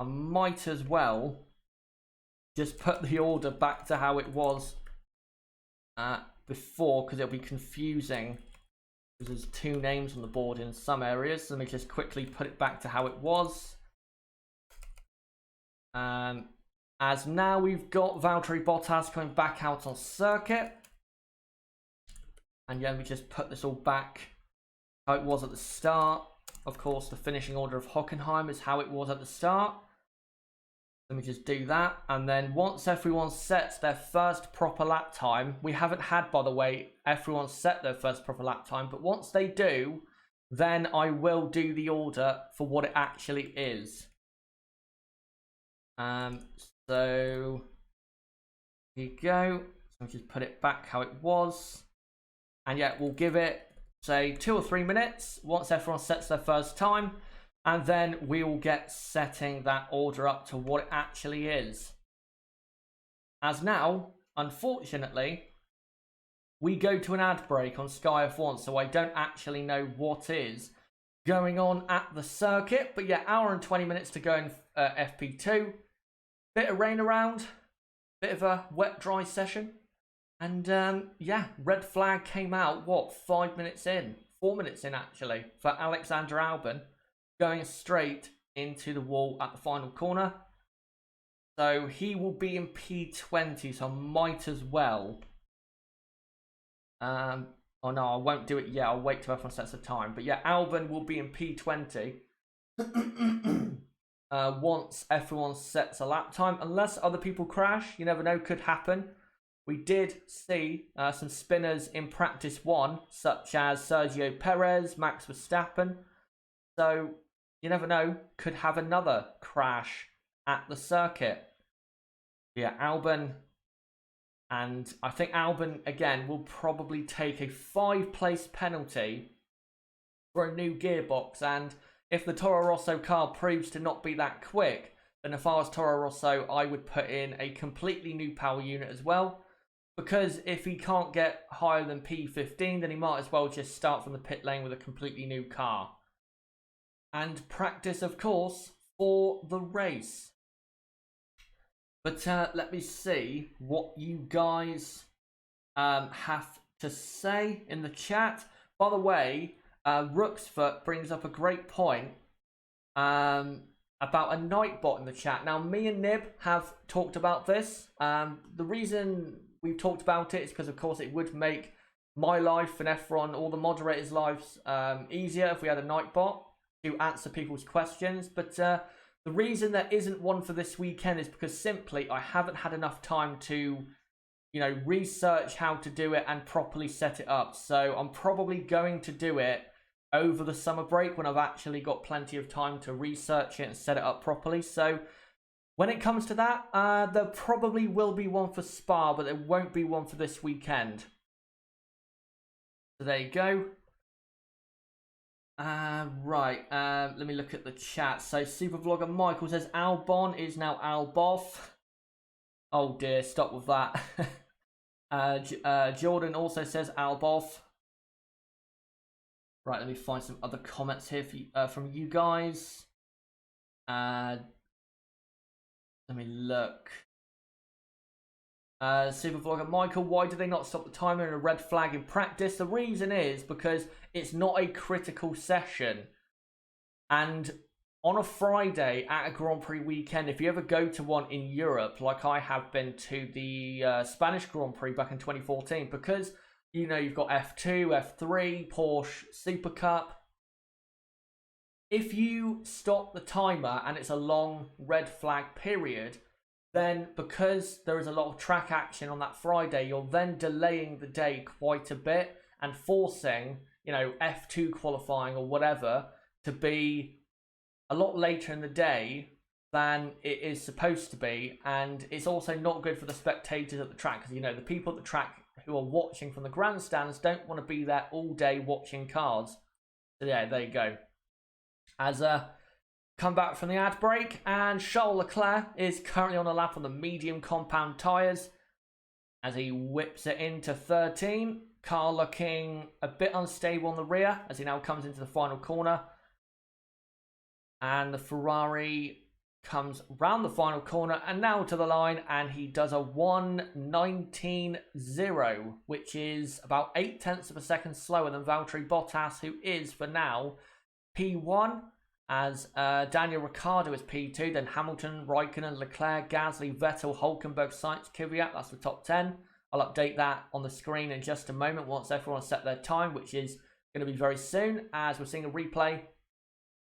I might as well just put the order back to how it was before, because it'll be confusing because there's two names on the board in some areas. So let me just quickly put it back to how it was. As now we've got Valtteri Bottas coming back out on circuit. And yeah, we just put this all back how it was at the start. Of course, the finishing order of Hockenheim is how it was at the start. Let me just do that. And then once everyone sets their first proper lap time, we haven't had, by the way, everyone set their first proper lap time, but once they do, then I will do the order for what it actually is. So here you go. So just put it back how it was. And yeah, we'll give it, say, 2 or 3 minutes once everyone sets their first time. And then we will get setting that order up to what it actually is. As now, unfortunately, we go to an ad break on Sky F1, so I don't actually know what is going on at the circuit. But yeah, hour and 20 minutes to go in FP2. Bit of rain around, bit of a wet, dry session. And yeah, red flag came out, what, 5 minutes in? 4 minutes in, actually, for Alexander Albon, going straight into the wall at the final corner. So he will be in P20, so I might as well. Oh no, I won't do it yet. I'll wait till everyone sets the time. But yeah, Albon will be in P20 once everyone sets a lap time. Unless other people crash, you never know, could happen. We did see some spinners in practice 1, such as Sergio Perez, Max Verstappen. So you never know, could have another crash at the circuit. Yeah, Albon. And I think Albon, again, will probably take a 5-place penalty for a new gearbox. And if the Toro Rosso car proves to not be that quick, then if I was Toro Rosso, I would put in a completely new power unit as well. Because if he can't get higher than P15, then he might as well just start from the pit lane with a completely new car. And practice, of course, for the race. But let me see what you guys have to say in the chat. By the way, Rooksfoot brings up a great point about a Nightbot in the chat. Now, me and Nib have talked about this. The reason we've talked about it is because, of course, it would make my life and Efron, all the moderators' lives, easier if we had a Nightbot to answer people's questions. But the reason there isn't one for this weekend is because simply I haven't had enough time to, research how to do it and properly set it up. So I'm probably going to do it over the summer break when I've actually got plenty of time to research it and set it up properly. So when it comes to that, there probably will be one for Spa, but there won't be one for this weekend. So there you go. Right, let me look at the chat. So Super Vlogger Michael says Albon is now Alboff. Oh dear, stop with that. Jordan also says Alboff. Right, let me find some other comments here for you, from you guys. Let me look. Super Vlogger Michael, why do they not stop the timer in a red flag in practice? The reason is because it's not a critical session. And on a Friday at a Grand Prix weekend, if you ever go to one in Europe, like I have been to the Spanish Grand Prix back in 2014, because, you've got F2, F3, Porsche Super Cup. If you stop the timer and it's a long red flag period, then because there is a lot of track action on that Friday, you're then delaying the day quite a bit and forcing, F2 qualifying or whatever to be a lot later in the day than it is supposed to be. And it's also not good for the spectators at the track because, the people at the track who are watching from the grandstands don't want to be there all day watching cars. So yeah, there you go. As come back from the ad break, and Charles Leclerc is currently on a lap on the medium compound tyres as he whips it into 13. Car looking a bit unstable on the rear as he now comes into the final corner. And the Ferrari comes round the final corner and now to the line, and he does a 1:19.0, which is about 0.8 of a second slower than Valtteri Bottas, who is for now P1. As Daniel Ricciardo is P2, then Hamilton, Raikkonen, Leclerc, Gasly, Vettel, Hulkenberg, Sainz, Kvyat, that's the top 10. I'll update that on the screen in just a moment once everyone has set their time, which is going to be very soon, as we're seeing a replay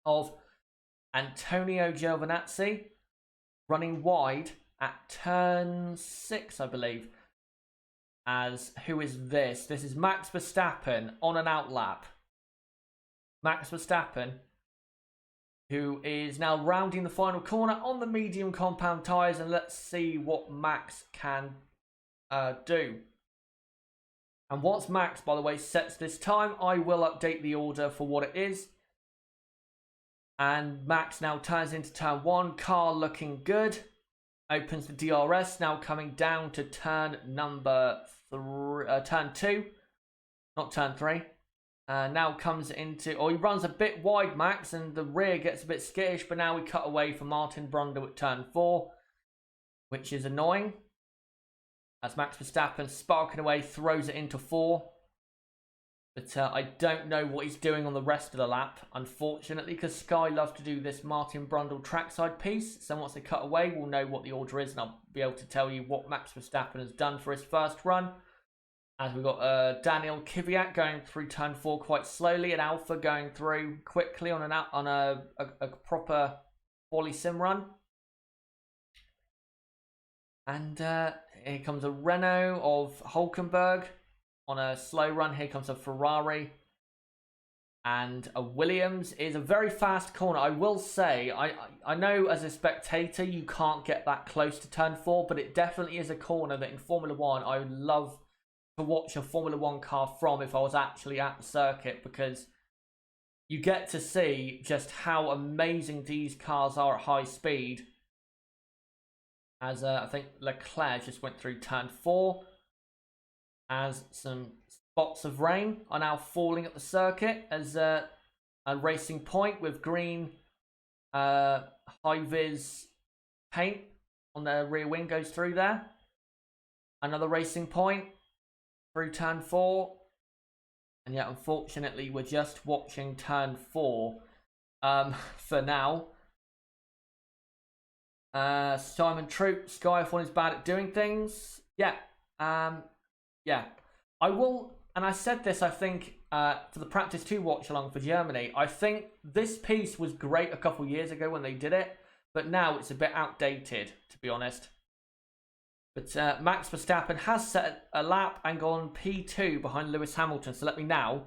of Antonio Giovinazzi running wide at turn 6, I believe. As who is this? This is Max Verstappen on an out lap. Max Verstappen, who is now rounding the final corner on the medium compound tyres, and let's see what Max can do. And once Max, by the way, sets this time, I will update the order for what it is. And Max now turns into turn 1, car looking good. Opens the DRS, now coming down to turn number turn 2, not turn 3. Now comes into, he runs a bit wide, Max, and the rear gets a bit skittish, but now we cut away for Martin Brundle at turn 4, which is annoying. As Max Verstappen, sparking away, throws it into 4. But I don't know what he's doing on the rest of the lap, unfortunately, because Sky love to do this Martin Brundle trackside piece. So once they cut away, we'll know what the order is, and I'll be able to tell you what Max Verstappen has done for his first run. As we've got Daniel Kvyat going through turn 4 quite slowly, and Alpha going through quickly on a proper quali sim run. And here comes a Renault of Hulkenberg on a slow run. Here comes a Ferrari. And a Williams is a very fast corner. I will say, I know as a spectator you can't get that close to turn 4, but it definitely is a corner that in Formula 1 I would love to watch a Formula 1 car from if I was actually at the circuit, because you get to see just how amazing these cars are at high speed. As I think Leclerc just went through turn 4, as some spots of rain are now falling at the circuit, as a Racing Point with green high-vis paint on their rear wing goes through there. Another Racing Point through turn 4. And yet, unfortunately, we're just watching turn 4 for now. Simon Troop, Sky F1 is bad at doing things. Yeah. Yeah. I will, and I said this, I think, for the Practice 2 watch along for Germany. I think this piece was great a couple years ago when they did it, but now it's a bit outdated, to be honest. But Max Verstappen has set a lap and gone P2 behind Lewis Hamilton. So let me now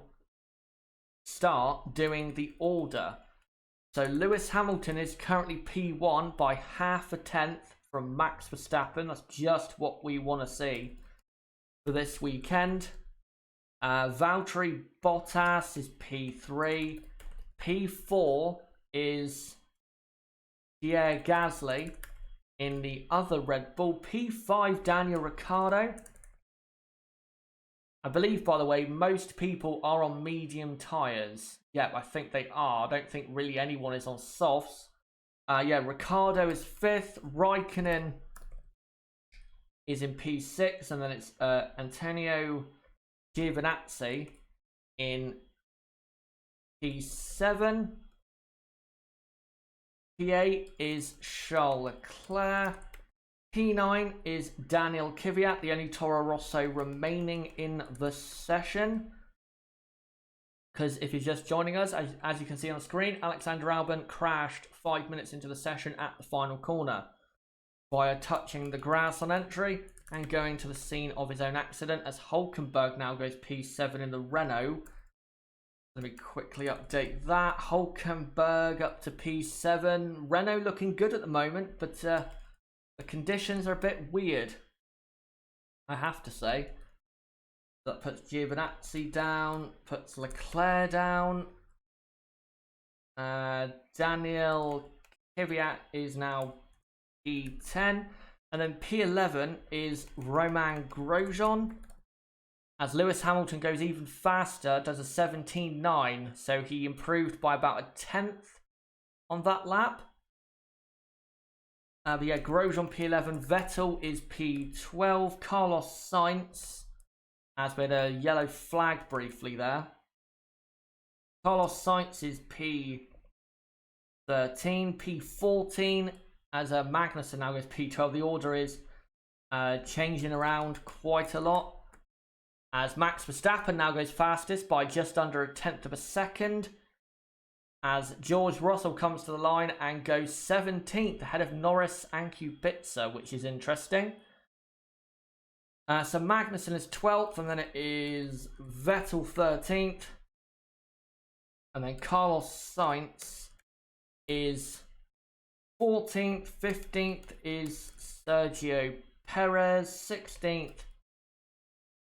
start doing the order. So Lewis Hamilton is currently P1 by half a tenth from Max Verstappen. That's just what we want to see for this weekend. Valtteri Bottas is P3. P4 is Pierre Gasly in the other Red Bull. P5, Daniel Ricciardo. I believe, by the way, most people are on medium tyres. Yeah, I think they are. I don't think really anyone is on softs. Yeah, Ricciardo is 5th. Raikkonen is in P6. And then it's Antonio Giovinazzi in P7. P8 is Charles Leclerc. P9 is Daniel Kvyat, the only Toro Rosso remaining in the session. Because if you're just joining us, as you can see on screen, Alexander Albon crashed 5 minutes into the session at the final corner via touching the grass on entry and going to the scene of his own accident, as Hulkenberg now goes P7 in the Renault. Let me quickly update that. Hulkenberg up to P7. Renault looking good at the moment, but the conditions are a bit weird, I have to say. That puts Giovinazzi down, puts Leclerc down. Daniel Kvyat is now P10. And then P11 is Romain Grosjean. As Lewis Hamilton goes even faster, does a 17.9. So he improved by about a tenth on that lap. But yeah, Grosjean P11. Vettel is P12. Carlos Sainz, as we had a yellow flag briefly there. Carlos Sainz is P13. P14, as Magnussen now goes P12. The order is changing around quite a lot. As Max Verstappen now goes fastest by just under a tenth of a second. As George Russell comes to the line and goes 17th ahead of Norris and Kubica, which is interesting. So Magnussen is 12th, and then it is Vettel 13th. And then Carlos Sainz is 14th. 15th is Sergio Perez. 16th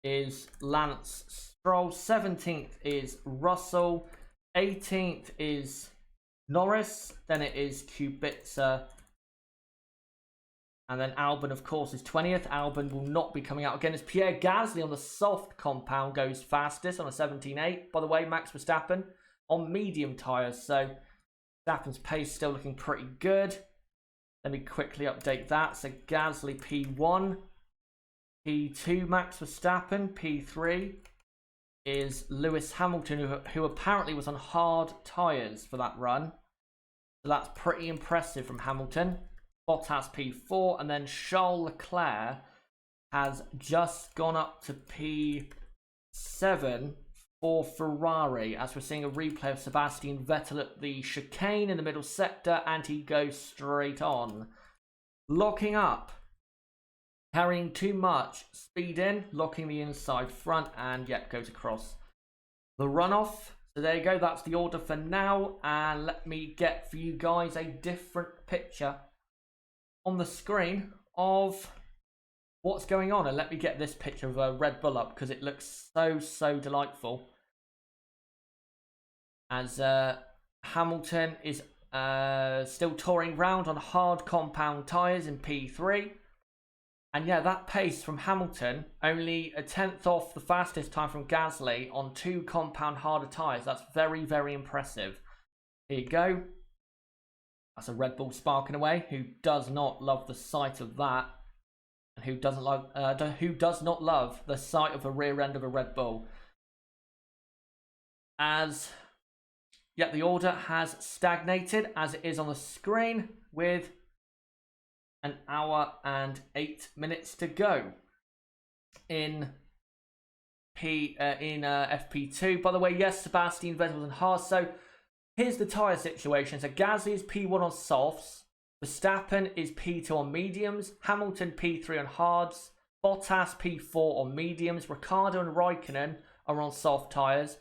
is Lance Stroll. 17th is Russell. 18th is Norris. Then it is Kubica. And then Albon, of course, is 20th. Albon will not be coming out again as Pierre Gasly on the soft compound goes fastest on a 17.8. By the way, Max Verstappen on medium tyres. So Verstappen's pace still looking pretty good. Let me quickly update that. So Gasly P1. P2 Max Verstappen. P3 is Lewis Hamilton, who apparently was on hard tyres for that run. So that's pretty impressive from Hamilton. Bottas P4, and then Charles Leclerc has just gone up to P7 for Ferrari, as we're seeing a replay of Sebastian Vettel at the chicane in the middle sector, and he goes straight on. Locking up, carrying too much speed in, locking the inside front, and yet goes across the runoff. So there you go, that's the order for now, and let me get for you guys a different picture on the screen of what's going on, and let me get this picture of a Red Bull up because it looks so delightful. As Hamilton is still touring round on hard compound tyres in P3, and yeah, that pace from Hamilton, only a tenth off the fastest time from Gasly on 2 compound harder tyres. That's very impressive. Here you go. That's a Red Bull sparking away. Who does not love the sight of that? And who does not love the sight of the rear end of a Red Bull? As yet, the order has stagnated as it is on the screen, with an hour and 8 minutes to go in FP2. By the way, yes, Sebastian Vettel was on hard. So here's the tyre situation. So Gasly is P1 on softs. Verstappen is P2 on mediums. Hamilton P3 on hards. Bottas P4 on mediums. Ricciardo and Raikkonen are on soft tyres.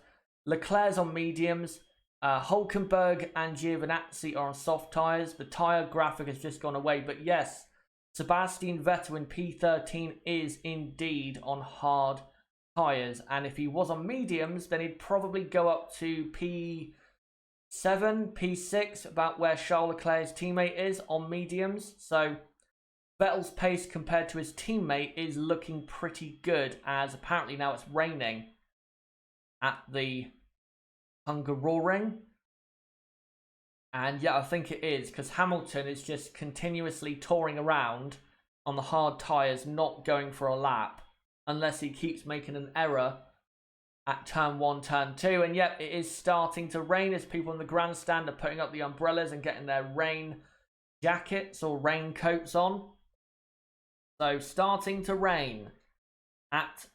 Leclerc's on mediums. Hülkenberg and Giovinazzi are on soft tyres. The tyre graphic has just gone away. But yes, Sebastian Vettel in P13 is indeed on hard tyres. And if he was on mediums, then he'd probably go up to P7, P6, about where Charles Leclerc's teammate is on mediums. So Vettel's pace compared to his teammate is looking pretty good, as apparently now it's raining at the Hungaroring. And yeah, I think it is, because Hamilton is just continuously touring around on the hard tyres, not going for a lap, unless he keeps making an error at turn 1, turn 2. And yet it is starting to rain as people in the grandstand are putting up the umbrellas and getting their rain jackets or raincoats on. So starting to rain at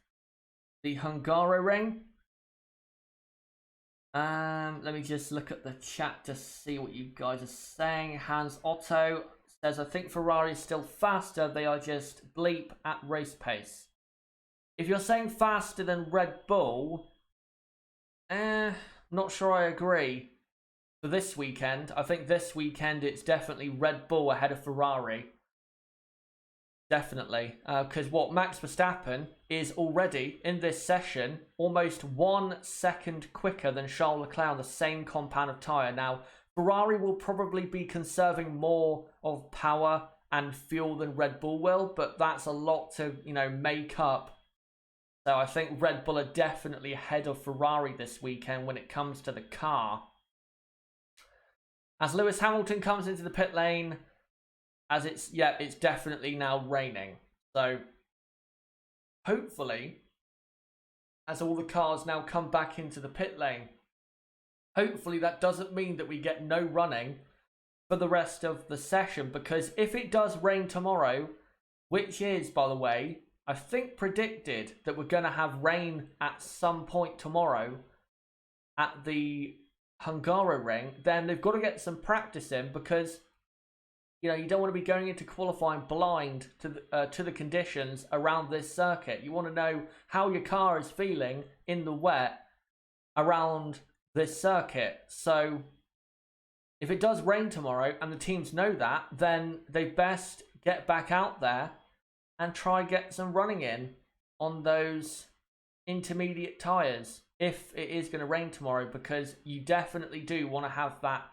the Hungaroring. Let me just look at the chat to see what you guys are saying. Hans Otto says, I think Ferrari is still faster. They are just bleep at race pace. If you're saying faster than Red Bull, not sure I agree. For this weekend, I think this weekend it's definitely Red Bull ahead of Ferrari. Definitely. Because Max Verstappen is already, in this session, almost 1 second quicker than Charles Leclerc on the same compound of tyre. Now, Ferrari will probably be conserving more of power and fuel than Red Bull will, but that's a lot to, make up. So I think Red Bull are definitely ahead of Ferrari this weekend when it comes to the car. As Lewis Hamilton comes into the pit lane, as it's definitely now raining. So hopefully, as all the cars now come back into the pit lane, hopefully that doesn't mean that we get no running for the rest of the session, because if it does rain tomorrow, which is, by the way, I think predicted that we're going to have rain at some point tomorrow at the Hungaroring, then they've got to get some practice in because, you know, you don't want to be going into qualifying blind to the conditions around this circuit. You want to know how your car is feeling in the wet around this circuit. So if it does rain tomorrow and the teams know that, then they best get back out there and try get some running in on those intermediate tyres if it is going to rain tomorrow, because you definitely do want to have that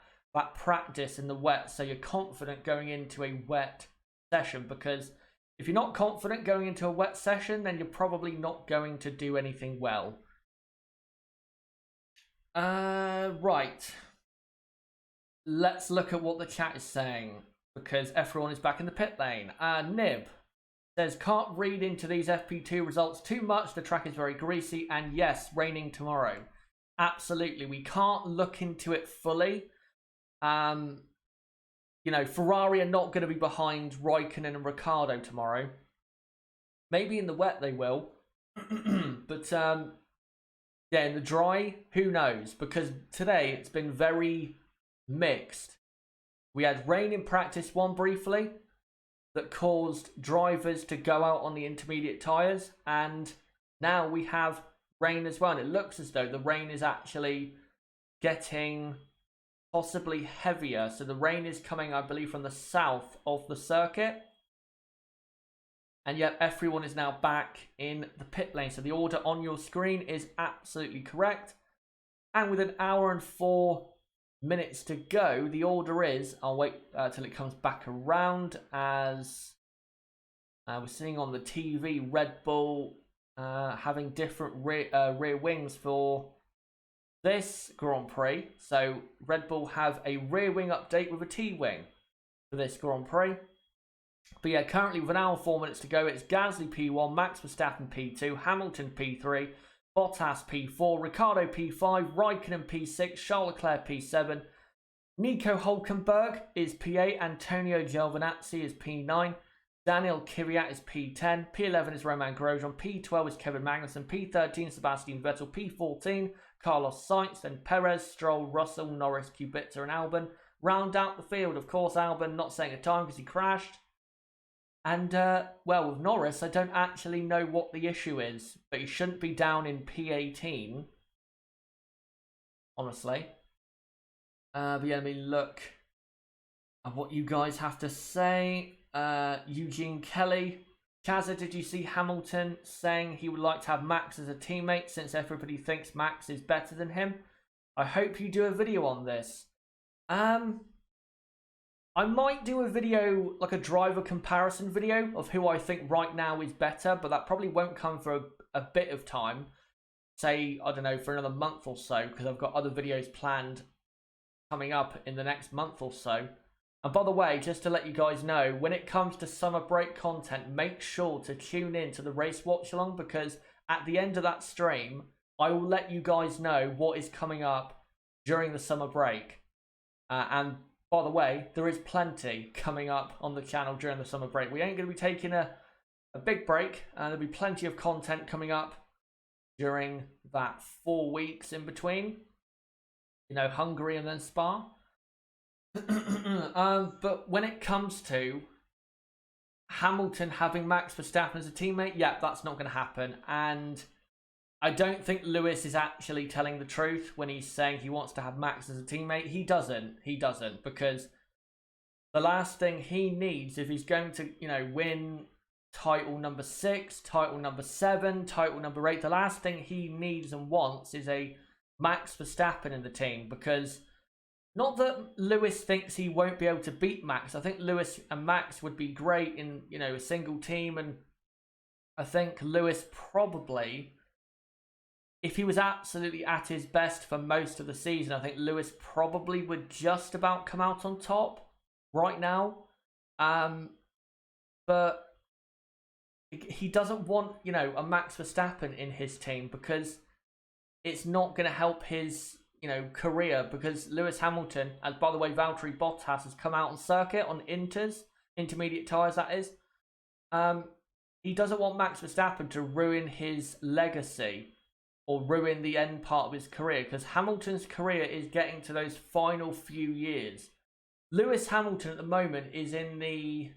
practice in the wet so you're confident going into a wet session, because if you're not confident going into a wet session, then you're probably not going to do anything well. Right. Let's look at what the chat is saying, because everyone is back in the pit lane. Nib says, can't read into these FP2 results too much. The track is very greasy, and yes, raining tomorrow. Absolutely. We can't look into it fully. You know, Ferrari are not going to be behind Raikkonen and Ricciardo tomorrow. Maybe in the wet they will. But, yeah, in the dry, who knows? Because today it's been very mixed. We had rain in practice one briefly that caused drivers to go out on the intermediate tyres, and now we have rain as well, and it looks as though the rain is actually getting possibly heavier. So the rain is coming, I believe, from the south of the circuit, and yet everyone is now back in the pit lane. So the order on your screen is absolutely correct, and with an hour and 4 minutes to go, the order is, I'll wait till it comes back around, as we're seeing on the TV Red Bull having different rear wings for this Grand Prix. So Red Bull have a rear wing update with a T-wing for this Grand Prix. But yeah, currently with an hour and 4 minutes to go, it's Gasly P1, Max Verstappen P2, Hamilton P3, Bottas P4, Ricciardo P5, Raikkonen P6, Charles Leclerc P7, Nico Hulkenberg is P8, Antonio Giovinazzi is P9, Daniel Kvyat is P10, P11 is Romain Grosjean, P12 is Kevin Magnussen, P13 Sebastian Vettel, P14 Carlos Sainz, then Perez, Stroll, Russell, Norris, Kubica and Albon. Round out the field, of course, Albon not saying a time because he crashed. And, well, with Norris, I don't actually know what the issue is, but he shouldn't be down in P18, honestly. But yeah, let me look at what you guys have to say. Eugene Kelly. Chazza, did you see Hamilton saying he would like to have Max as a teammate since everybody thinks Max is better than him? I hope you do a video on this. I might do a video, like a driver comparison video of who I think right now is better, but that probably won't come for a bit of time. Say, I don't know, for another month or so, because I've got other videos planned coming up in the next month or so. And by the way, just to let you guys know, when it comes to summer break content, make sure to tune in to the race watch along, because at the end of that stream, I will let you guys know what is coming up during the summer break. And by the way, there is plenty coming up on the channel during the summer break. We ain't going to be taking a big break. There'll be plenty of content coming up during that 4 weeks in between. You know, Hungary and then Spa. But when it comes to Hamilton having Max Verstappen as a teammate, yeah, that's not going to happen. And I don't think Lewis is actually telling the truth when he's saying he wants to have Max as a teammate. He doesn't, because the last thing he needs, if he's going to, you know, win title number 6, title number 7, title number 8, the last thing he needs and wants is a Max Verstappen in the team, because not that Lewis thinks he won't be able to beat Max. I think Lewis and Max would be great in, you know, a single team, and I think Lewis probably, if he was absolutely at his best for most of the season, I think Lewis probably would just about come out on top right now. But he doesn't want, you know, a Max Verstappen in his team, because it's not going to help his, you know, career, because Lewis Hamilton, as by the way, Valtteri Bottas has come out on circuit on intermediate tyres, that is. He doesn't want Max Verstappen to ruin his legacy or ruin the end part of his career, because Hamilton's career is getting to those final few years. Lewis Hamilton at the moment is in the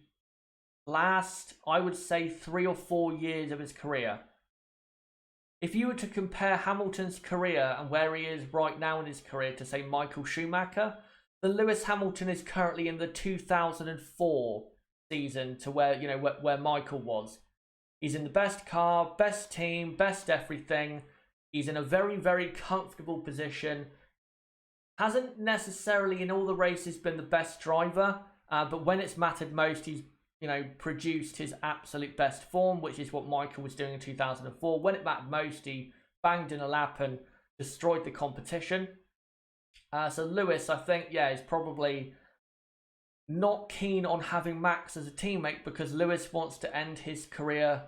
last, I would say, 3 or 4 years of his career. If you were to compare Hamilton's career and where he is right now in his career to, say, Michael Schumacher, then Lewis Hamilton is currently in the 2004 season to where, you know, where Michael was. He's in the best car, best team, best everything. He's in a very, very comfortable position. Hasn't necessarily in all the races been the best driver, but when it's mattered most, he's, you know, produced his absolute best form, which is what Michael was doing in 2004. When it mattered most, he banged in a lap and destroyed the competition. So Lewis, I think, yeah, is probably not keen on having Max as a teammate, because Lewis wants to end his career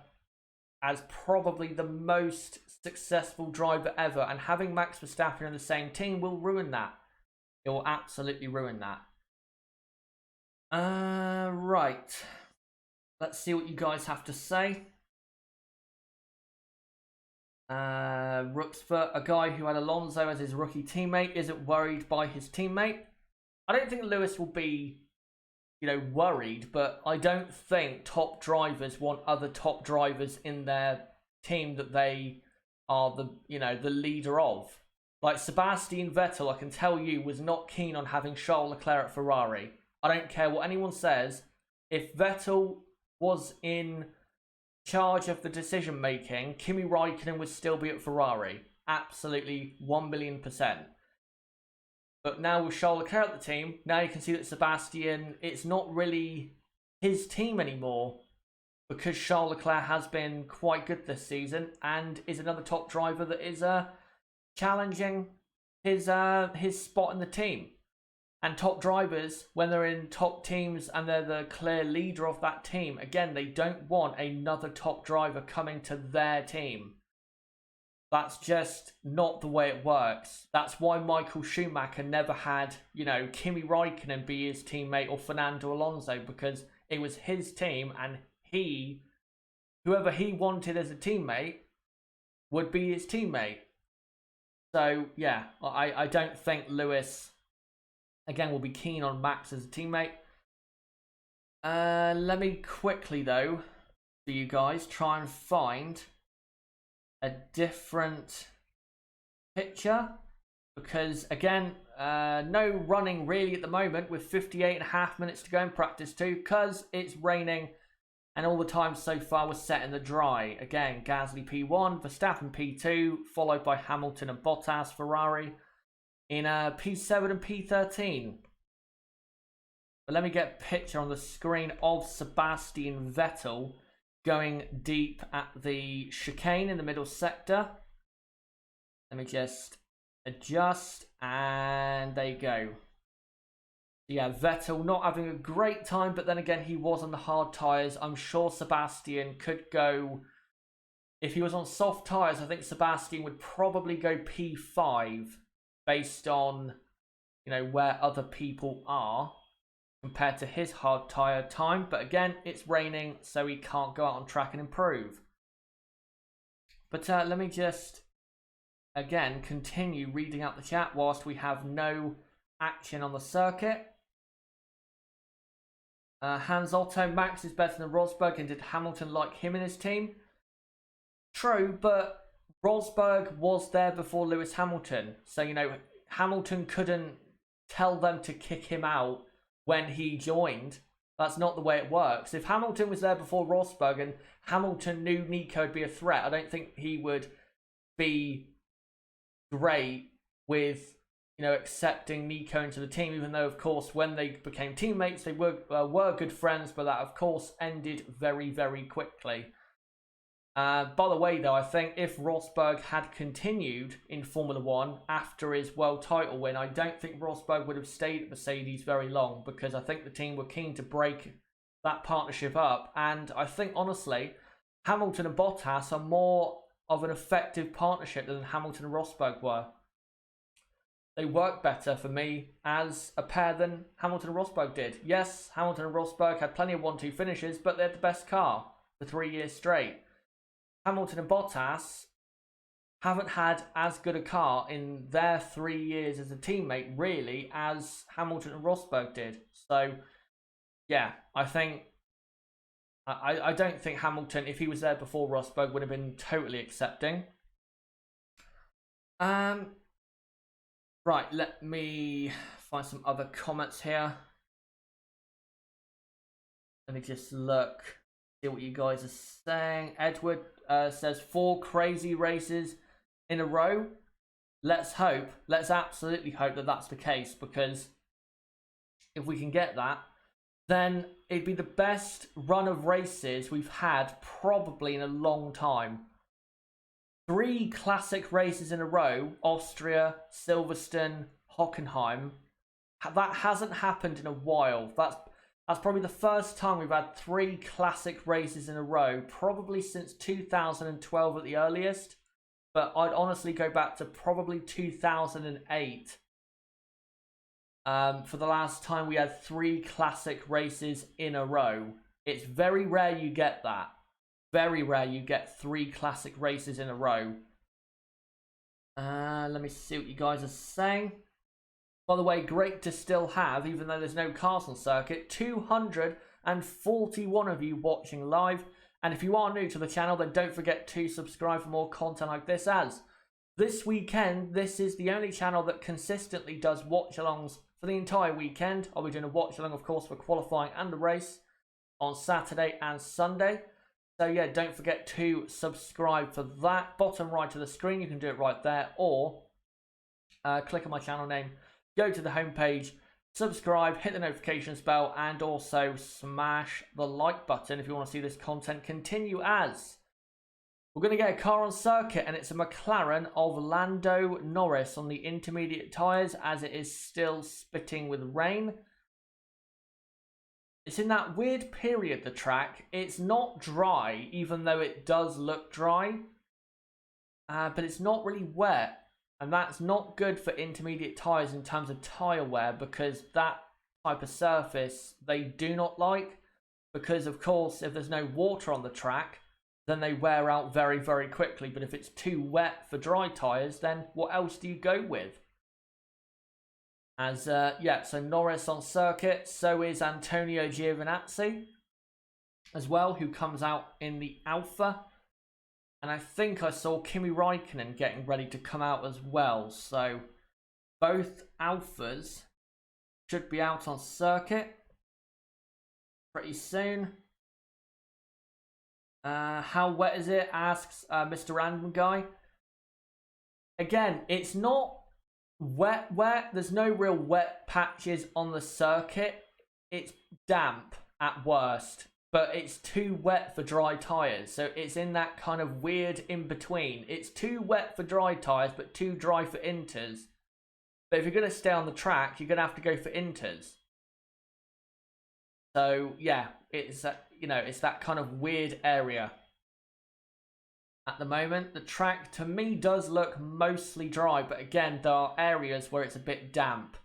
as probably the most successful driver ever, and having Max Verstappen in the same team will ruin that. It will absolutely ruin that. Right. Let's see what you guys have to say. Rooksfoot, a guy who had Alonso as his rookie teammate, isn't worried by his teammate. I don't think Lewis will be, you know, worried, but I don't think top drivers want other top drivers in their team that they are the, you know, the leader of. Like Sebastian Vettel, I can tell you, was not keen on having Charles Leclerc at Ferrari. I don't care what anyone says. If Vettel was in charge of the decision making, Kimi Raikkonen would still be at Ferrari. Absolutely 1,000,000%. But now with Charles Leclerc at the team, now you can see that Sebastian, it's not really his team anymore, because Charles Leclerc has been quite good this season and is another top driver that is challenging his spot in the team. And top drivers, when they're in top teams and they're the clear leader of that team, again, they don't want another top driver coming to their team. That's just not the way it works. That's why Michael Schumacher never had, you know, Kimi Raikkonen be his teammate or Fernando Alonso, because it was his team and whoever he wanted as a teammate would be his teammate. So, yeah, I don't think Lewis, again, will be keen on Max as a teammate. Let me quickly, though, for you guys, try and find a different picture, because again, no running really at the moment with 58.5 minutes to go in practice 2, because it's raining and all the time so far was set in the dry. Again, Gasly P1, Verstappen P2, followed by Hamilton and Bottas Ferrari in P7 and P13. But let me get a picture on the screen of Sebastian Vettel going deep at the chicane in the middle sector. Let me just adjust, and there you go. Yeah, Vettel not having a great time, but then again, he was on the hard tyres. I'm sure Sebastian could go, if he was on soft tyres, I think Sebastian would probably go P5 based on, you know, where other people are compared to his hard tyre time. But again, it's raining, so he can't go out on track and improve. But let me just, again, continue reading out the chat whilst we have no action on the circuit. Hans Otto, Max is better than Rosberg, and did Hamilton like him in his team? True, but Rosberg was there before Lewis Hamilton. So, you know, Hamilton couldn't tell them to kick him out when he joined. That's not the way it works. If Hamilton was there before Rosberg and Hamilton knew Nico would be a threat, I don't think he would be great with, you know, accepting Nico into the team, even though, of course, when they became teammates, they were good friends, but that, of course, ended very, very quickly. By the way, though, I think if Rosberg had continued in Formula 1 after his world title win, I don't think Rosberg would have stayed at Mercedes very long, because I think the team were keen to break that partnership up. And I think, honestly, Hamilton and Bottas are more of an effective partnership than Hamilton and Rosberg were. They work better for me as a pair than Hamilton and Rosberg did. Yes, Hamilton and Rosberg had plenty of 1-2 finishes, but they had the best car. for 3 years straight. Hamilton and Bottas haven't had as good a car in their 3 years as a teammate, really, as Hamilton and Rosberg did. So, yeah, I think... I don't think Hamilton, if he was there before Rosberg, would have been totally accepting. Right, let me find some other comments here. Let me just look, see what you guys are saying. Edward says 4 crazy races in a row. Let's hope, let's absolutely hope that that's the case, because if we can get that, then it'd be the best run of races we've had probably in a long time. 3 classic races in a row, Austria, Silverstone, Hockenheim. That hasn't happened in a while. That's probably the first time we've had 3 classic races in a row, probably since 2012 at the earliest. But I'd honestly go back to probably 2008. For the last time we had 3 classic races in a row. It's very rare you get that. Very rare you get 3 classic races in a row. Let me see what you guys are saying. By the way, great to still have, even though there's no cars on circuit, 241 of you watching live. And if you are new to the channel, then don't forget to subscribe for more content like this, as this weekend, this is the only channel that consistently does watch-alongs for the entire weekend. I'll be doing a watch-along, of course, for qualifying and the race on Saturday and Sunday. So yeah, don't forget to subscribe for that. Bottom right of the screen, you can do it right there, or click on my channel name, go to the homepage, subscribe, hit the notifications bell, and also smash the like button if you want to see this content continue, as we're going to get a car on circuit, and it's a McLaren of Lando Norris on the intermediate tyres, as it is still spitting with rain. It's in that weird period, the track. It's not dry, even though it does look dry. But it's not really wet. And that's not good for intermediate tyres in terms of tyre wear, because that type of surface they do not like. Because, of course, if there's no water on the track, then they wear out very, very quickly. But if it's too wet for dry tyres, then what else do you go with? As, yeah, so Norris on circuit, so is Antonio Giovinazzi as well, who comes out in the Alpha. And I think I saw Kimi Raikkonen getting ready to come out as well. So both Alphas should be out on circuit pretty soon. How wet is it? Asks Mr. Random Guy. Again, it's not wet. There's no real wet patches on the circuit. It's damp at worst, but it's too wet for dry tyres. So it's in that kind of weird in between. It's too wet for dry tyres, but too dry for inters. But if you're going to stay on the track, you're going to have to go for inters. So yeah, it's it's that kind of weird area. At the moment, the track to me does look mostly dry, but again, there are areas where it's a bit damp.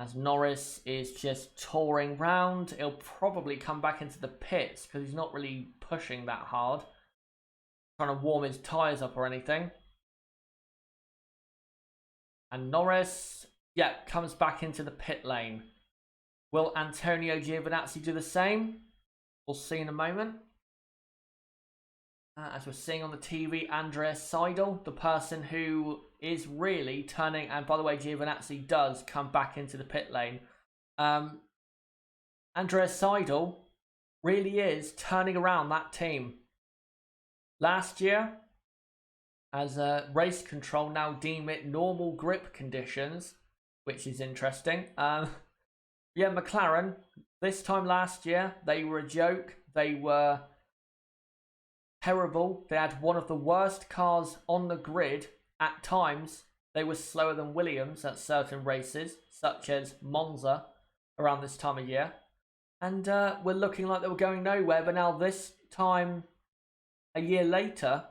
As Norris is just touring round, he'll probably come back into the pits because he's not really pushing that hard, trying to warm his tyres up or anything. And Norris, yeah, comes back into the pit lane. Will Antonio Giovinazzi do the same? We'll see in a moment. As we're seeing on the TV, Andreas Seidel, the person who is really turning, and by the way, Giovinazzi does come back into the pit lane. Andreas Seidel really is turning around that team. Last year, as race control now deem it normal grip conditions, which is interesting. Yeah, McLaren, this time last year, they were a joke. They were terrible. They had one of the worst cars on the grid. At times, they were slower than Williams at certain races, such as Monza, around this time of year. And we're looking like they were going nowhere. But now this time, a year later,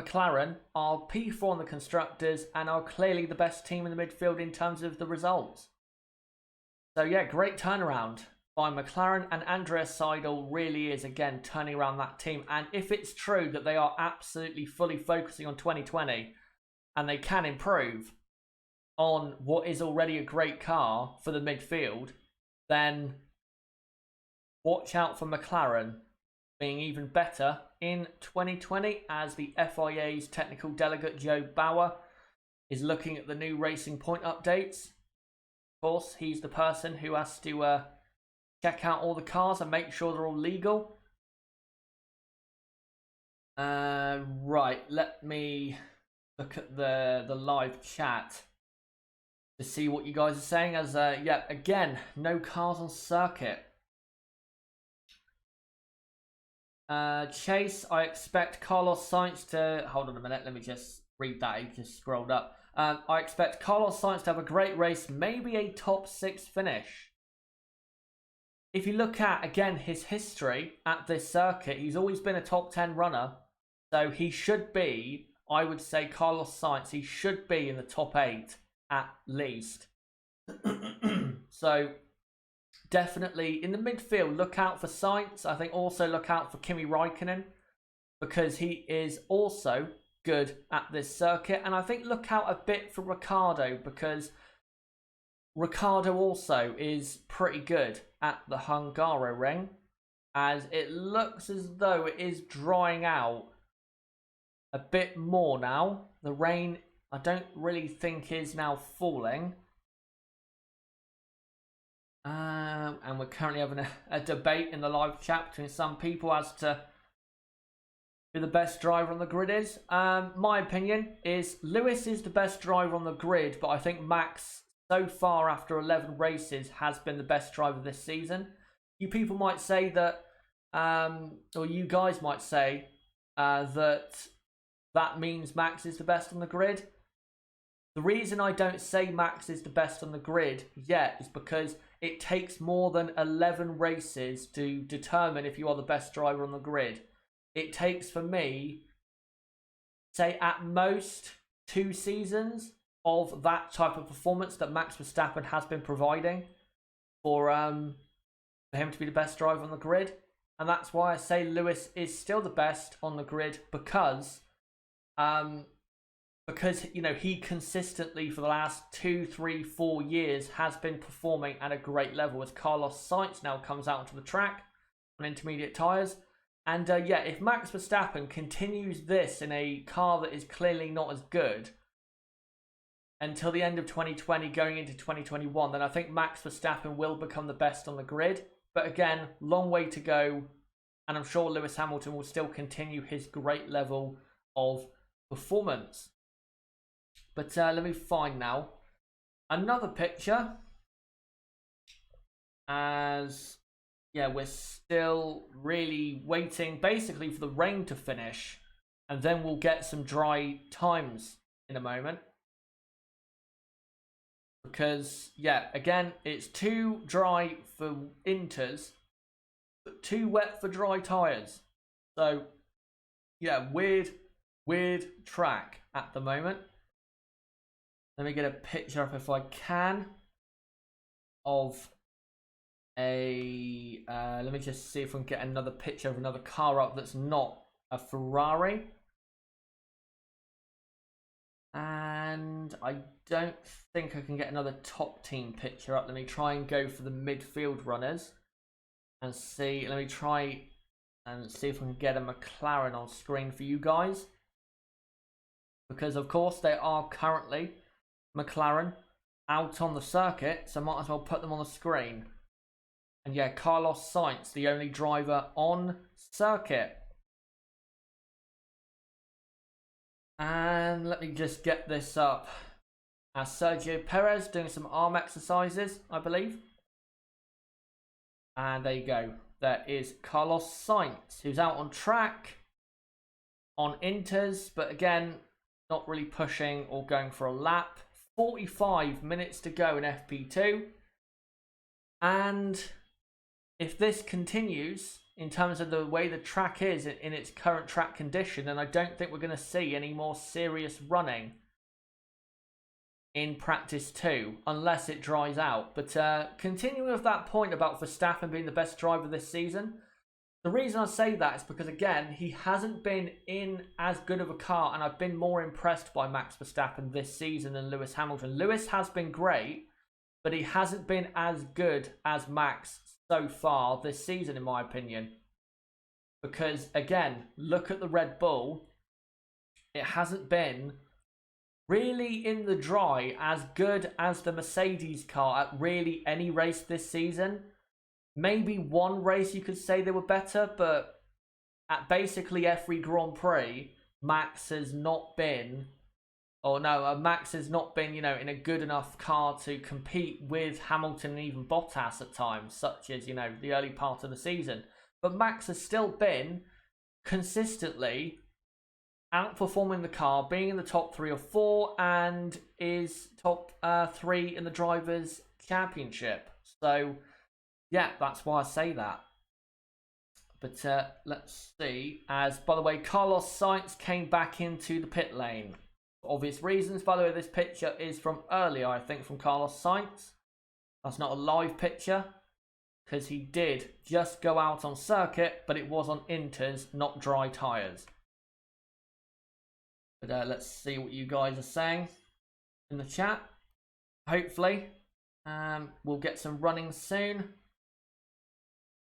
McLaren are P4 in the Constructors and are clearly the best team in the midfield in terms of the results. So yeah, great turnaround by McLaren, and Andreas Seidel really is again turning around that team. And if it's true that they are absolutely fully focusing on 2020 and they can improve on what is already a great car for the midfield, then watch out for McLaren being even better in 2020, as the FIA's technical delegate Joe Bauer is looking at the new Racing Point updates. Of course, he's the person who has to check out all the cars and make sure they're all legal. Right, let me look at the live chat to see what you guys are saying. As yeah, again, no cars on circuit. Chase, I expect Carlos Sainz to... Hold on a minute, let me just read that. He just scrolled up. I expect Carlos Sainz to have a great race, maybe a top 6 finish. If you look at, again, his history at this circuit, he's always been a top 10 runner. So he should be, I would say, Carlos Sainz, he should be in the top 8 at least. So... definitely in the midfield, look out for Sainz. I think also look out for Kimi Räikkönen, because he is also good at this circuit. And I think look out a bit for Ricciardo, because Ricciardo also is pretty good at the Hungaroring, as it looks as though it is drying out a bit more now. The rain, I don't really think, is now falling. And we're currently having a debate in the live chat between some people as to who the best driver on the grid is. My opinion is Lewis is the best driver on the grid, but I think Max, so far after 11 races, has been the best driver this season. You people might say that, or you guys might say that means Max is the best on the grid. The reason I don't say Max is the best on the grid yet is because it takes more than 11 races to determine if you are the best driver on the grid. It takes, for me, say at most 2 seasons of that type of performance that Max Verstappen has been providing for him to be the best driver on the grid. And that's why I say Lewis is still the best on the grid, because you know, he consistently for the last 2, 3, 4 years has been performing at a great level, as Carlos Sainz now comes out onto the track on intermediate tyres. And yeah, if Max Verstappen continues this in a car that is clearly not as good until the end of 2020 going into 2021, then I think Max Verstappen will become the best on the grid. But again, long way to go, and I'm sure Lewis Hamilton will still continue his great level of performance. But let me find now another picture, as yeah, we're still really waiting basically for the rain to finish, and then we'll get some dry times in a moment. Because yeah, again, it's too dry for inters, but too wet for dry tyres. So yeah, weird track at the moment. Let me get a picture up if I can of a... let me just see if we can get another picture of another car up that's not a Ferrari. And I don't think I can get another top team picture up. Let me try and go for the midfield runners and see. Let me try and see if we can get a McLaren on screen for you guys. Because of course they are currently McLaren out on the circuit, so might as well put them on the screen. And yeah, Carlos Sainz, the only driver on circuit. And let me just get this up. Sergio Perez doing some arm exercises, I believe. And there you go. There is Carlos Sainz, who's out on track on inters, but again, not really pushing or going for a lap. 45 minutes to go in FP2. And if this continues in terms of the way the track is in its current track condition, then I don't think we're going to see any more serious running in practice too, unless it dries out. But continuing with that point about Verstappen being the best driver this season, the reason I say that is because, again, he hasn't been in as good of a car, and I've been more impressed by Max Verstappen this season than Lewis Hamilton. Lewis has been great, but he hasn't been as good as Max so far this season, in my opinion. Because, again, look at the Red Bull. It hasn't been really in the dry as good as the Mercedes car at really any race this season. Maybe one race you could say they were better, but at basically every Grand Prix, Max has not been, Max has not been, in a good enough car to compete with Hamilton and even Bottas at times, such as, the early part of the season. But Max has still been consistently outperforming the car, being in the top 3 or 4, and is top 3 in the Drivers' Championship. So, yeah, that's why I say that. But let's see. As, by the way, Carlos Sainz came back into the pit lane. For obvious reasons. By the way, this picture is from earlier, I think, from Carlos Sainz. That's not a live picture, because he did just go out on circuit, but it was on inters, not dry tyres. But let's see what you guys are saying in the chat. Hopefully, we'll get some running soon.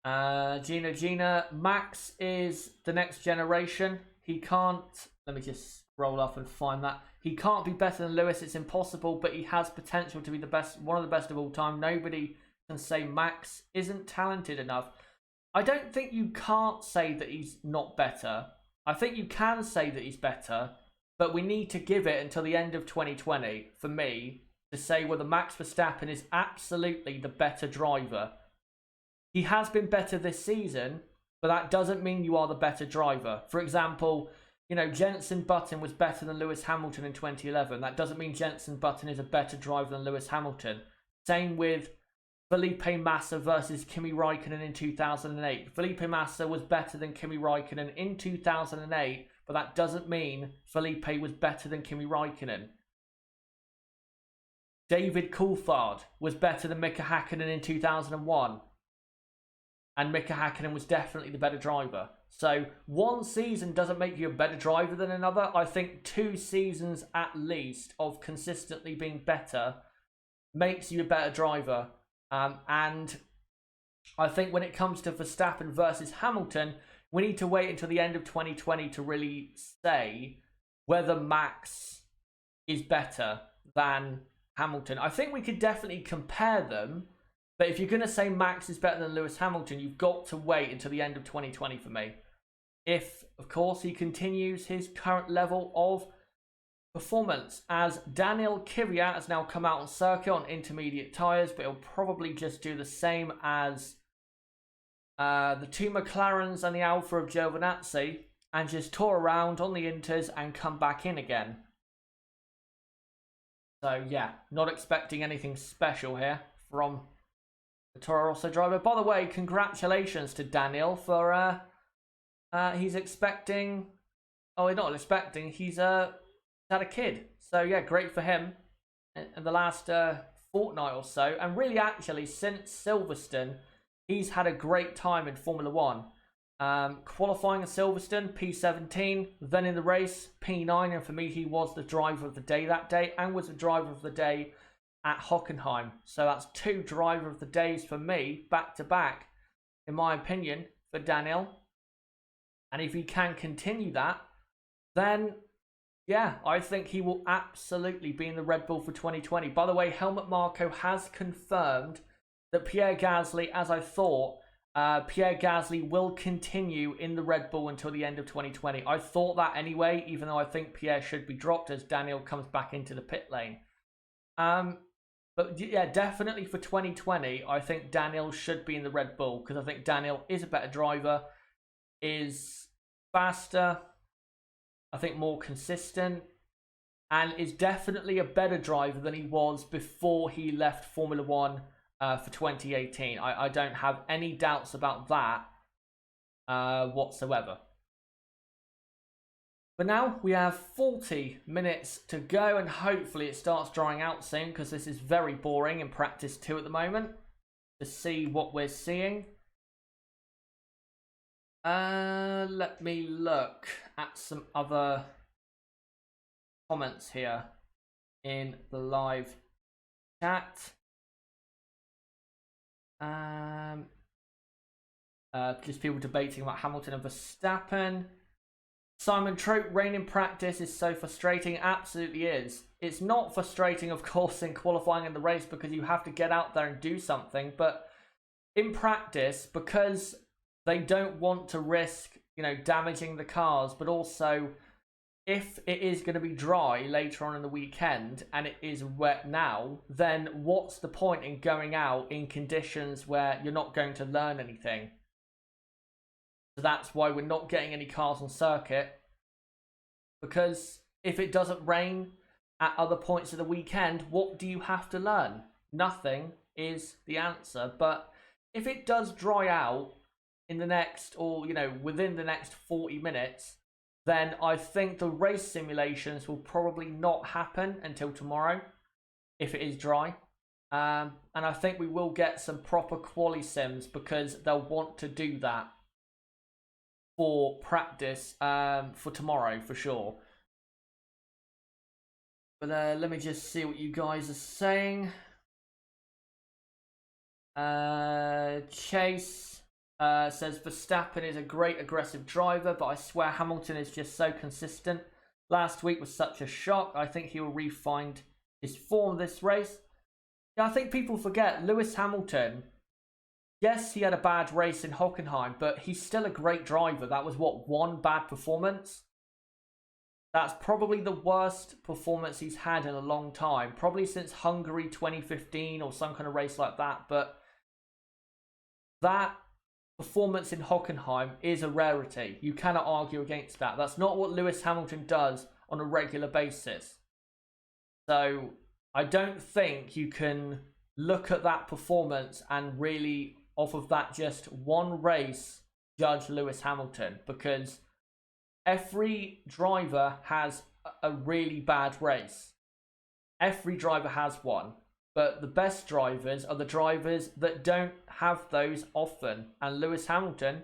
Gina, Max is the next generation. He can't, let me just scroll up and find that. He can't be better than Lewis, it's impossible, but he has potential to be the best, one of the best of all time. Nobody can say Max isn't talented enough. I don't think you can't say that he's not better. I think you can say that he's better, but we need to give it until the end of 2020, for me, to say whether Max Verstappen is absolutely the better driver. He has been better this season, but that doesn't mean you are the better driver. For example, Jenson Button was better than Lewis Hamilton in 2011. That doesn't mean Jenson Button is a better driver than Lewis Hamilton. Same with Felipe Massa versus Kimi Raikkonen in 2008. Felipe Massa was better than Kimi Raikkonen in 2008, but that doesn't mean Felipe was better than Kimi Raikkonen. David Coulthard was better than Mika Hakkinen in 2001. And Mika Hakkinen was definitely the better driver. So one season doesn't make you a better driver than another. I think 2 seasons at least of consistently being better makes you a better driver. And I think when it comes to Verstappen versus Hamilton, we need to wait until the end of 2020 to really say whether Max is better than Hamilton. I think we could definitely compare them. But if you're going to say Max is better than Lewis Hamilton, you've got to wait until the end of 2020 for me. If, of course, he continues his current level of performance. As Daniel Kvyat has now come out on circuit on intermediate tyres, but he'll probably just do the same as the 2 McLarens and the Alfa of Giovinazzi, and just tour around on the inters and come back in again. So, yeah, not expecting anything special here from the Toro Rosso driver. By the way, congratulations to Daniel for he's expecting. Oh, he's not expecting. He's had a kid. So yeah, great for him. In the last fortnight or so, and really actually since Silverstone, he's had a great time in Formula One. Qualifying in Silverstone, P17. Then in the race, P9. And for me, he was the driver of the day that day, and was the driver of the day at Hockenheim. So that's 2 driver of the days for me, back to back, in my opinion, for Daniel. And if he can continue that, then yeah, I think he will absolutely be in the Red Bull for 2020. By the way, Helmut Marko has confirmed that Pierre Gasly, as I thought, Pierre Gasly will continue in the Red Bull until the end of 2020. I thought that anyway, even though I think Pierre should be dropped as Daniel comes back into the pit lane. But yeah, definitely for 2020, I think Daniel should be in the Red Bull, because I think Daniel is a better driver, is faster, I think more consistent, and is definitely a better driver than he was before he left Formula One for 2018. I don't have any doubts about that whatsoever. But now we have 40 minutes to go, and hopefully it starts drying out soon, because this is very boring in practice 2 at the moment to see what we're seeing. Let me look at some other comments here in the live chat. Just people debating about Hamilton and Verstappen. Simon Trope, rain in practice is so frustrating. Absolutely is. It's not frustrating, of course, in qualifying in the race, because you have to get out there and do something. But in practice, because they don't want to risk, damaging the cars, but also if it is going to be dry later on in the weekend and it is wet now, then what's the point in going out in conditions where you're not going to learn anything? So that's why we're not getting any cars on circuit, because if it doesn't rain at other points of the weekend, what do you have to learn? Nothing is the answer. But if it does dry out in the next, or within the next 40 minutes, then I think the race simulations will probably not happen until tomorrow if it is dry. And I think we will get some proper quali sims, because they'll want to do that for practice for tomorrow for sure. But let me just see what you guys are saying. Chase says Verstappen is a great aggressive driver, but I swear Hamilton is just so consistent. Last week was such a shock. I think he will refine his form this race. Yeah, I think people forget Lewis Hamilton. Yes, he had a bad race in Hockenheim, but he's still a great driver. That was, what, one bad performance? That's probably the worst performance he's had in a long time. Probably since Hungary 2015 or some kind of race like that. But that performance in Hockenheim is a rarity. You cannot argue against that. That's not what Lewis Hamilton does on a regular basis. So I don't think you can look at that performance and really, off of that just one race, judge Lewis Hamilton, because every driver has a really bad race. Every driver has one. But the best drivers are the drivers that don't have those often. And Lewis Hamilton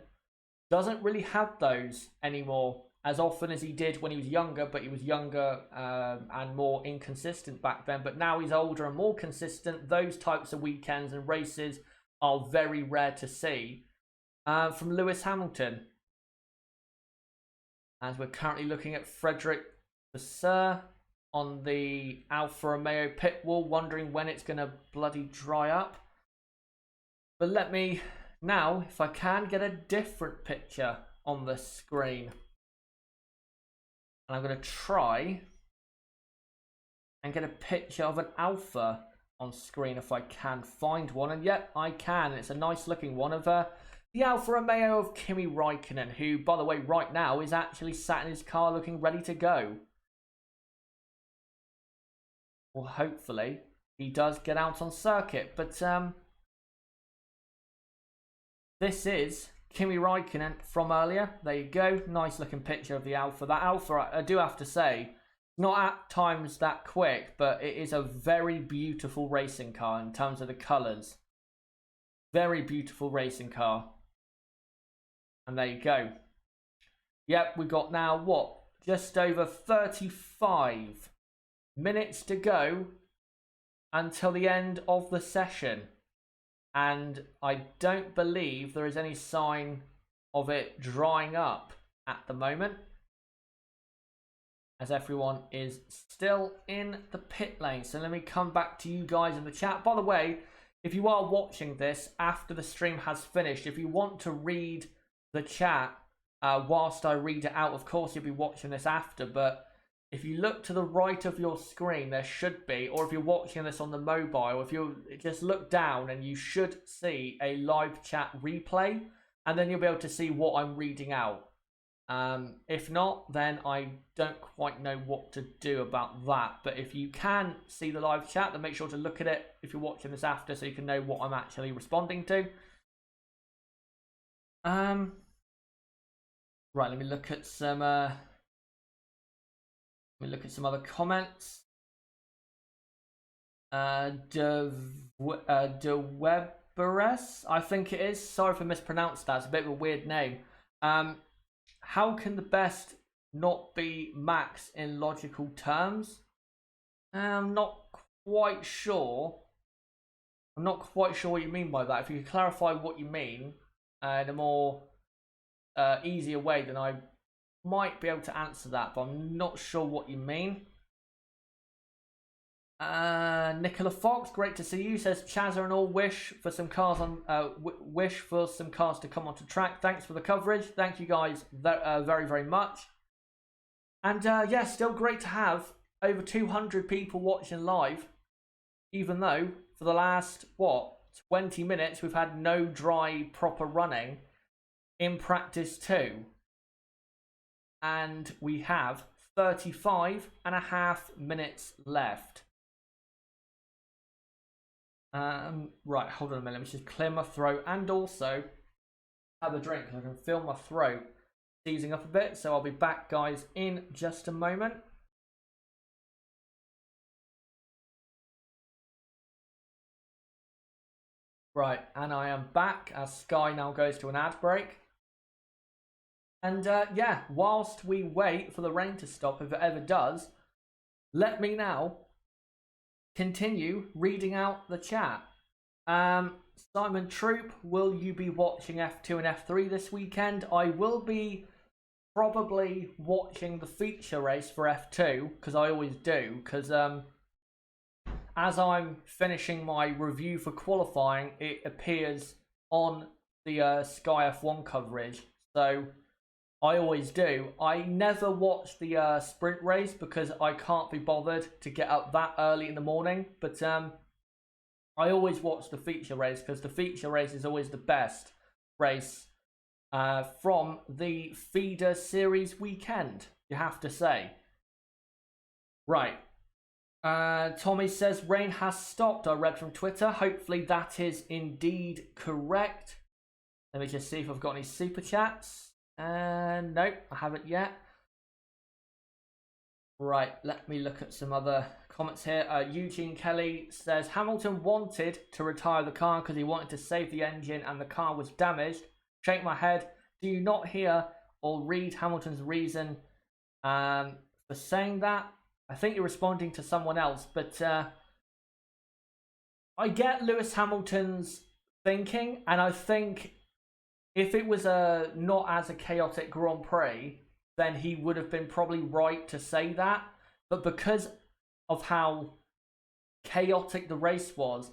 doesn't really have those anymore as often as he did when he was younger. But he was younger and more inconsistent back then. But now he's older and more consistent. Those types of weekends and races are very rare to see from Lewis Hamilton. As we're currently looking at Frederick Vasseur on the Alfa Romeo pit wall, wondering when it's going to bloody dry up. But let me now, if I can, get a different picture on the screen. And I'm going to try and get a picture of an Alfa on screen if I can find one. And yep, I can. It's a nice looking one of the Alfa Romeo of Kimi Räikkönen, who, by the way, right now is actually sat in his car looking ready to go. Well, hopefully he does get out on circuit. But this is Kimi Räikkönen from earlier. There you go. Nice looking picture of the Alfa. That Alfa, I do have to say, not at times that quick, but it is a very beautiful racing car in terms of the colours. Very beautiful racing car. And there you go. Yep, we got now, what? Just over 35 minutes to go until the end of the session. And I don't believe there is any sign of it drying up at the moment, as everyone is still in the pit lane. So let me come back to you guys in the chat. By the way, if you are watching this after the stream has finished, if you want to read the chat whilst I read it out, of course you'll be watching this after, but if you look to the right of your screen, there should be, or if you're watching this on the mobile, if you just look down and you should see a live chat replay, and then you'll be able to see what I'm reading out. If not, then I don't quite know what to do about that. But if you can see the live chat, then make sure to look at it if you're watching this after, so you can know what I'm actually responding to. Right, let me look at some Let me look at some other comments. De Weberes, I think it is. Sorry if I mispronounced that. It's a bit of a weird name. How can the best not be Max in logical terms? I'm not quite sure. I'm not quite sure what you mean by that. If you could clarify what you mean in a more easier way, then I might be able to answer that, but I'm not sure what you mean. Nicola Fox, great to see you. Says Chazza and all wish for some cars on wish for some cars to come onto track. Thanks for the coverage. Thank you guys very, very much. And yeah, still great to have over 200 people watching live, even though for the last 20 minutes we've had no dry proper running in practice 2, and we have 35.5 minutes left. Right, hold on a minute. Let me just clear my throat and also have a drink because I can feel my throat seizing up a bit. So I'll be back, guys, in just a moment. Right, and I am back as Sky now goes to an ad break. And yeah, whilst we wait for the rain to stop, if it ever does, let me now continue reading out the chat. Simon Troop, will you be watching F2 and F3 this weekend? I will be probably watching the feature race for F2, because I always do, because as I'm finishing my review for qualifying, it appears on the Sky F1 coverage, so I always do. I never watch the sprint race because I can't be bothered to get up that early in the morning, but I always watch the feature race because the feature race is always the best race from the feeder series weekend, you have to say. Right. Tommy says rain has stopped, I read from Twitter. Hopefully that is indeed correct. Let me just see if I've got any super chats. Nope, I haven't yet. Right, let me look at some other comments here. Eugene Kelly says Hamilton wanted to retire the car because he wanted to save the engine and the car was damaged. Shake my head. Do you not hear or read Hamilton's reason for saying that? I think you're responding to someone else, but I get Lewis Hamilton's thinking, and I think if it was not as a chaotic Grand Prix, then he would have been probably right to say that. But because of how chaotic the race was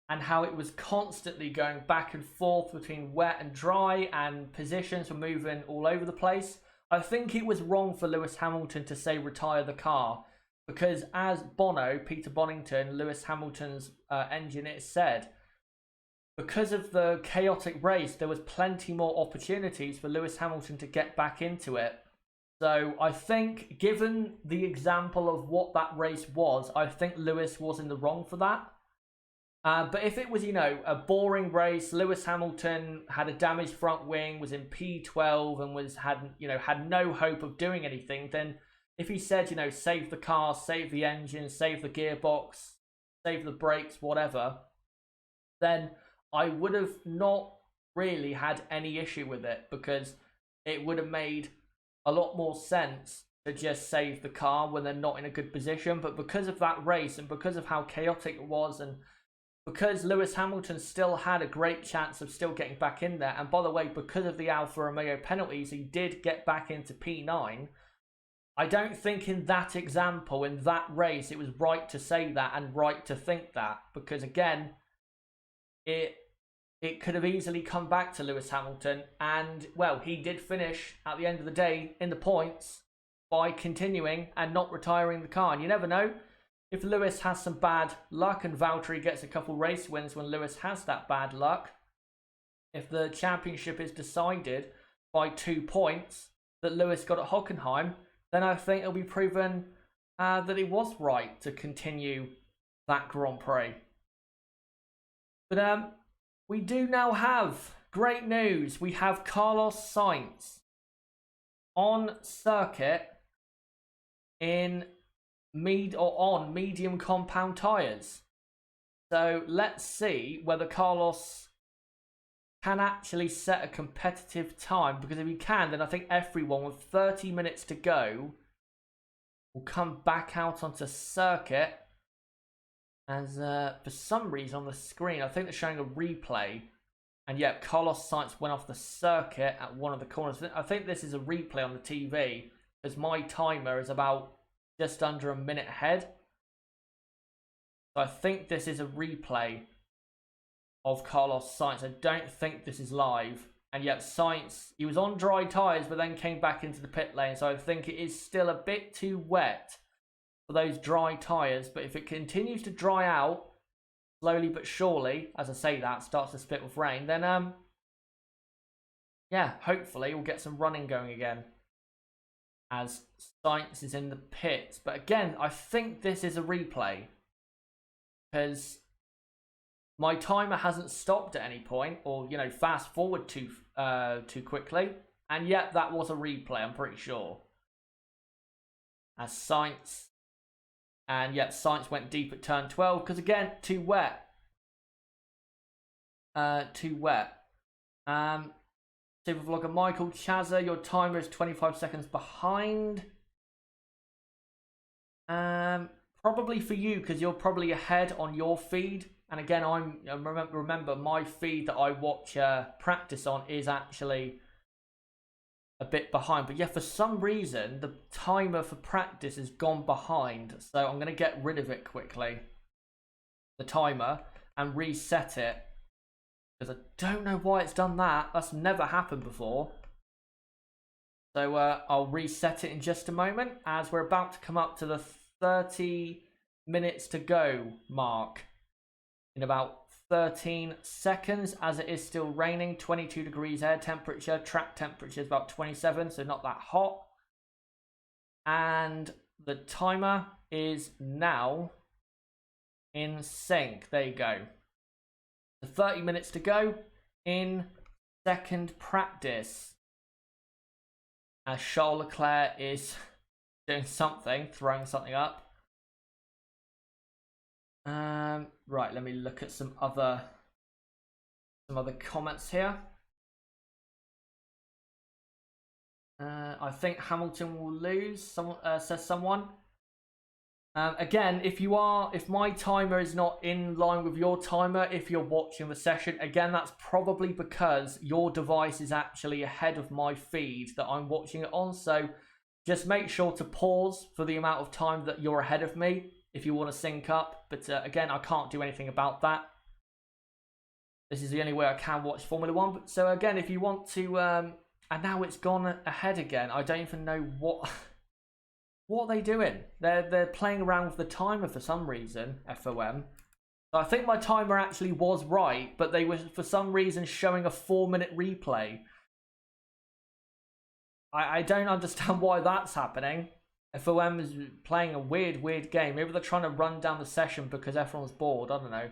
and how it was constantly going back and forth between wet and dry and positions were moving all over the place, I think it was wrong for Lewis Hamilton to say retire the car. Because as Peter Bonington, Lewis Hamilton's engineer, said, because of the chaotic race, there was plenty more opportunities for Lewis Hamilton to get back into it. So I think, given the example of what that race was, I think Lewis was in the wrong for that. But if it was, a boring race, Lewis Hamilton had a damaged front wing, was in P12 and had no hope of doing anything, then if he said, save the car, save the engine, save the gearbox, save the brakes, whatever, then I would have not really had any issue with it, because it would have made a lot more sense to just save the car when they're not in a good position. But because of that race and because of how chaotic it was, and because Lewis Hamilton still had a great chance of still getting back in there, and by the way, because of the Alfa Romeo penalties, he did get back into P9. I don't think in that example, in that race, it was right to say that and right to think that, because again, it could have easily come back to Lewis Hamilton, and well, he did finish at the end of the day in the points by continuing and not retiring the car. And you never know, if Lewis has some bad luck and Valtteri gets a couple race wins when Lewis has that bad luck, if the championship is decided by 2 points that Lewis got at Hockenheim, then I think it'll be proven that he was right to continue that Grand Prix. But we do now have great news. We have Carlos Sainz on circuit in on medium compound tyres. So let's see whether Carlos can actually set a competitive time, because if he can, then I think everyone with 30 minutes to go will come back out onto circuit. As for some reason on the screen, I think they're showing a replay. And yeah, Carlos Sainz went off the circuit at one of the corners. I think this is a replay on the TV, as my timer is about just under a minute ahead. So I think this is a replay of Carlos Sainz. I don't think this is live. And yet Sainz, he was on dry tyres, but then came back into the pit lane. So I think it is still a bit too wet for those dry tyres. But if it continues to dry out, slowly but surely, as I say that, starts to split with rain, then yeah, hopefully we'll get some running going again as Sainz is in the pits. But again, I think this is a replay, because my timer hasn't stopped at any point, or, you know, fast forward too quickly, and yet that was a replay, I'm pretty sure. As Sainz, and yet Sainz went deep at turn 12, because again, too wet. Too wet. Super Vlogger Michael Chaza, your timer is 25 seconds behind. Probably for you, because you're probably ahead on your feed. And again, remember my feed that I watch practice on is actually a bit behind. But yeah, for some reason, the timer for practice has gone behind. So I'm going to get rid of it quickly, the timer, and reset it. Because I don't know why it's done that. That's never happened before. So I'll reset it in just a moment, as we're about to come up to the 30 minutes to go mark. In about 13 seconds, as it is still raining. 22 degrees air temperature. Track temperature is about 27, so not that hot. And the timer is now in sync. There you go. 30 minutes to go in second practice, as Charles Leclerc is doing something, throwing something up. Right, let me look at some other comments here. I think Hamilton will lose, someone says someone. Again, if my timer is not in line with your timer, if you're watching the session, again, that's probably because your device is actually ahead of my feed that I'm watching it on. So just make sure to pause for the amount of time that you're ahead of me if you want to sync up. But again, I can't do anything about that. This is the only way I can watch Formula 1. So again, if you want to, and now it's gone ahead again. I don't even know what are they doing. They're playing around with the timer for some reason, FOM. So I think my timer actually was right, but they were for some reason showing a 4-minute replay. I don't understand why that's happening. FOM is playing a weird game. Maybe they're trying to run down the session because everyone's bored. I don't know.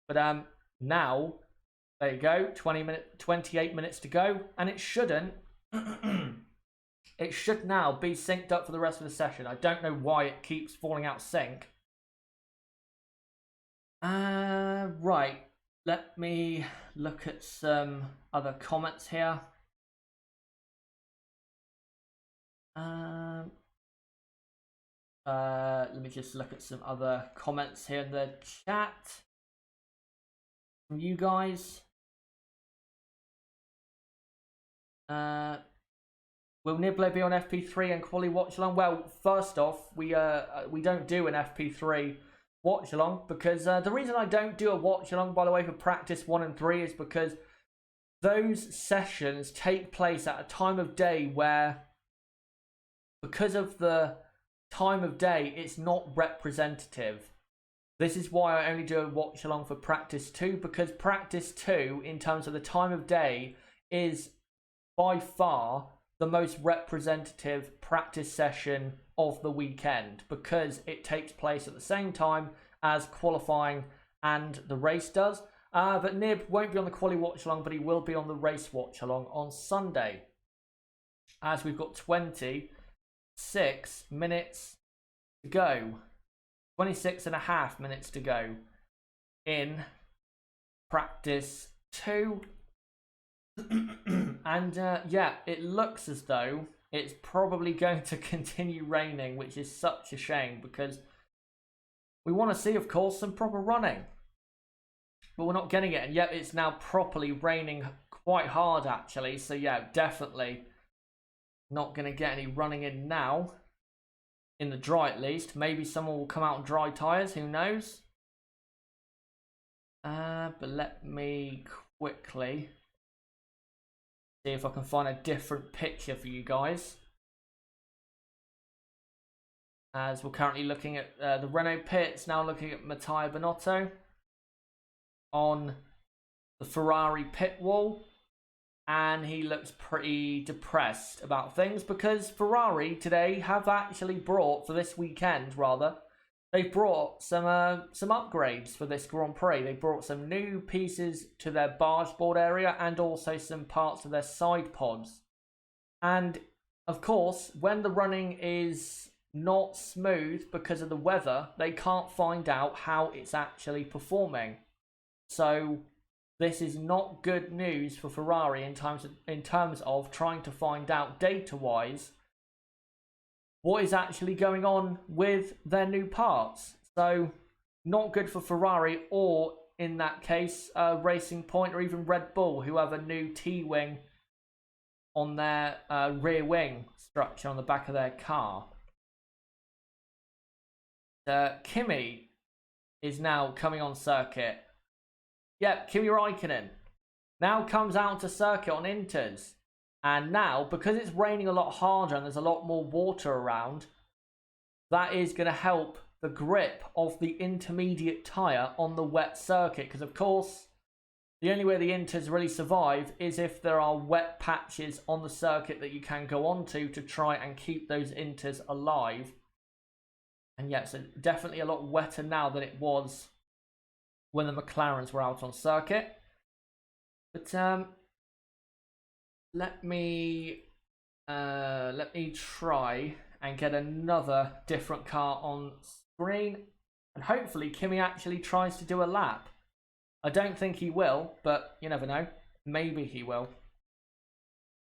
But now, there you go. 28 minutes to go, and it shouldn't. It should now be synced up for the rest of the session. I don't know why it keeps falling out sync. Right. Let me look at some other comments here. Let me just look at some other comments here in the chat from you guys. Will Nibble be on FP3 and quali watch along? Well, first off, we don't do an FP3 watch along, because the reason I don't do a watch along, by the way, for practice 1 and 3 is because those sessions take place at a time of day where, because of the time of day, it's not representative. This is why I only do a watch along for practice 2, because practice 2, in terms of the time of day, is by far the most representative practice session of the weekend, because it takes place at the same time as qualifying and the race does. But Nib won't be on the quali watch along, but he will be on the race watch along on Sunday, as we've got 26 minutes to go. 26.5 minutes to go in practice 2. And yeah, it looks as though it's probably going to continue raining, which is such a shame because we want to see, of course, some proper running. But we're not getting it, and yet it's now properly raining quite hard, actually. So yeah, definitely not going to get any running in now. In the dry, at least. Maybe someone will come out and dry tyres, who knows? But let me quickly see if I can find a different picture for you guys. As we're currently looking at the Renault pits, now looking at Matteo Binotto on the Ferrari pit wall. And he looks pretty depressed about things because Ferrari today have actually brought, for this weekend rather, they've brought some upgrades for this Grand Prix. They brought some new pieces to their barge board area and also some parts of their side pods. And of course, when the running is not smooth because of the weather, they can't find out how it's actually performing. So this is not good news for Ferrari in terms of trying to find out data-wise what is actually going on with their new parts. So not good for Ferrari, or in that case, Racing Point or even Red Bull, who have a new T-wing on their rear wing structure on the back of their car. Kimi is now coming on circuit. Yep, Kimi Raikkonen now comes out to circuit on Inters. And now, because it's raining a lot harder and there's a lot more water around, that is going to help the grip of the intermediate tyre on the wet circuit. Because, of course, the only way the Inters really survive is if there are wet patches on the circuit that you can go onto to try and keep those Inters alive. And yeah, so definitely a lot wetter now than it was when the McLarens were out on circuit. But let me try and get another different car on screen, and hopefully Kimi actually tries to do a lap. I don't think he will, but you never know. Maybe he will.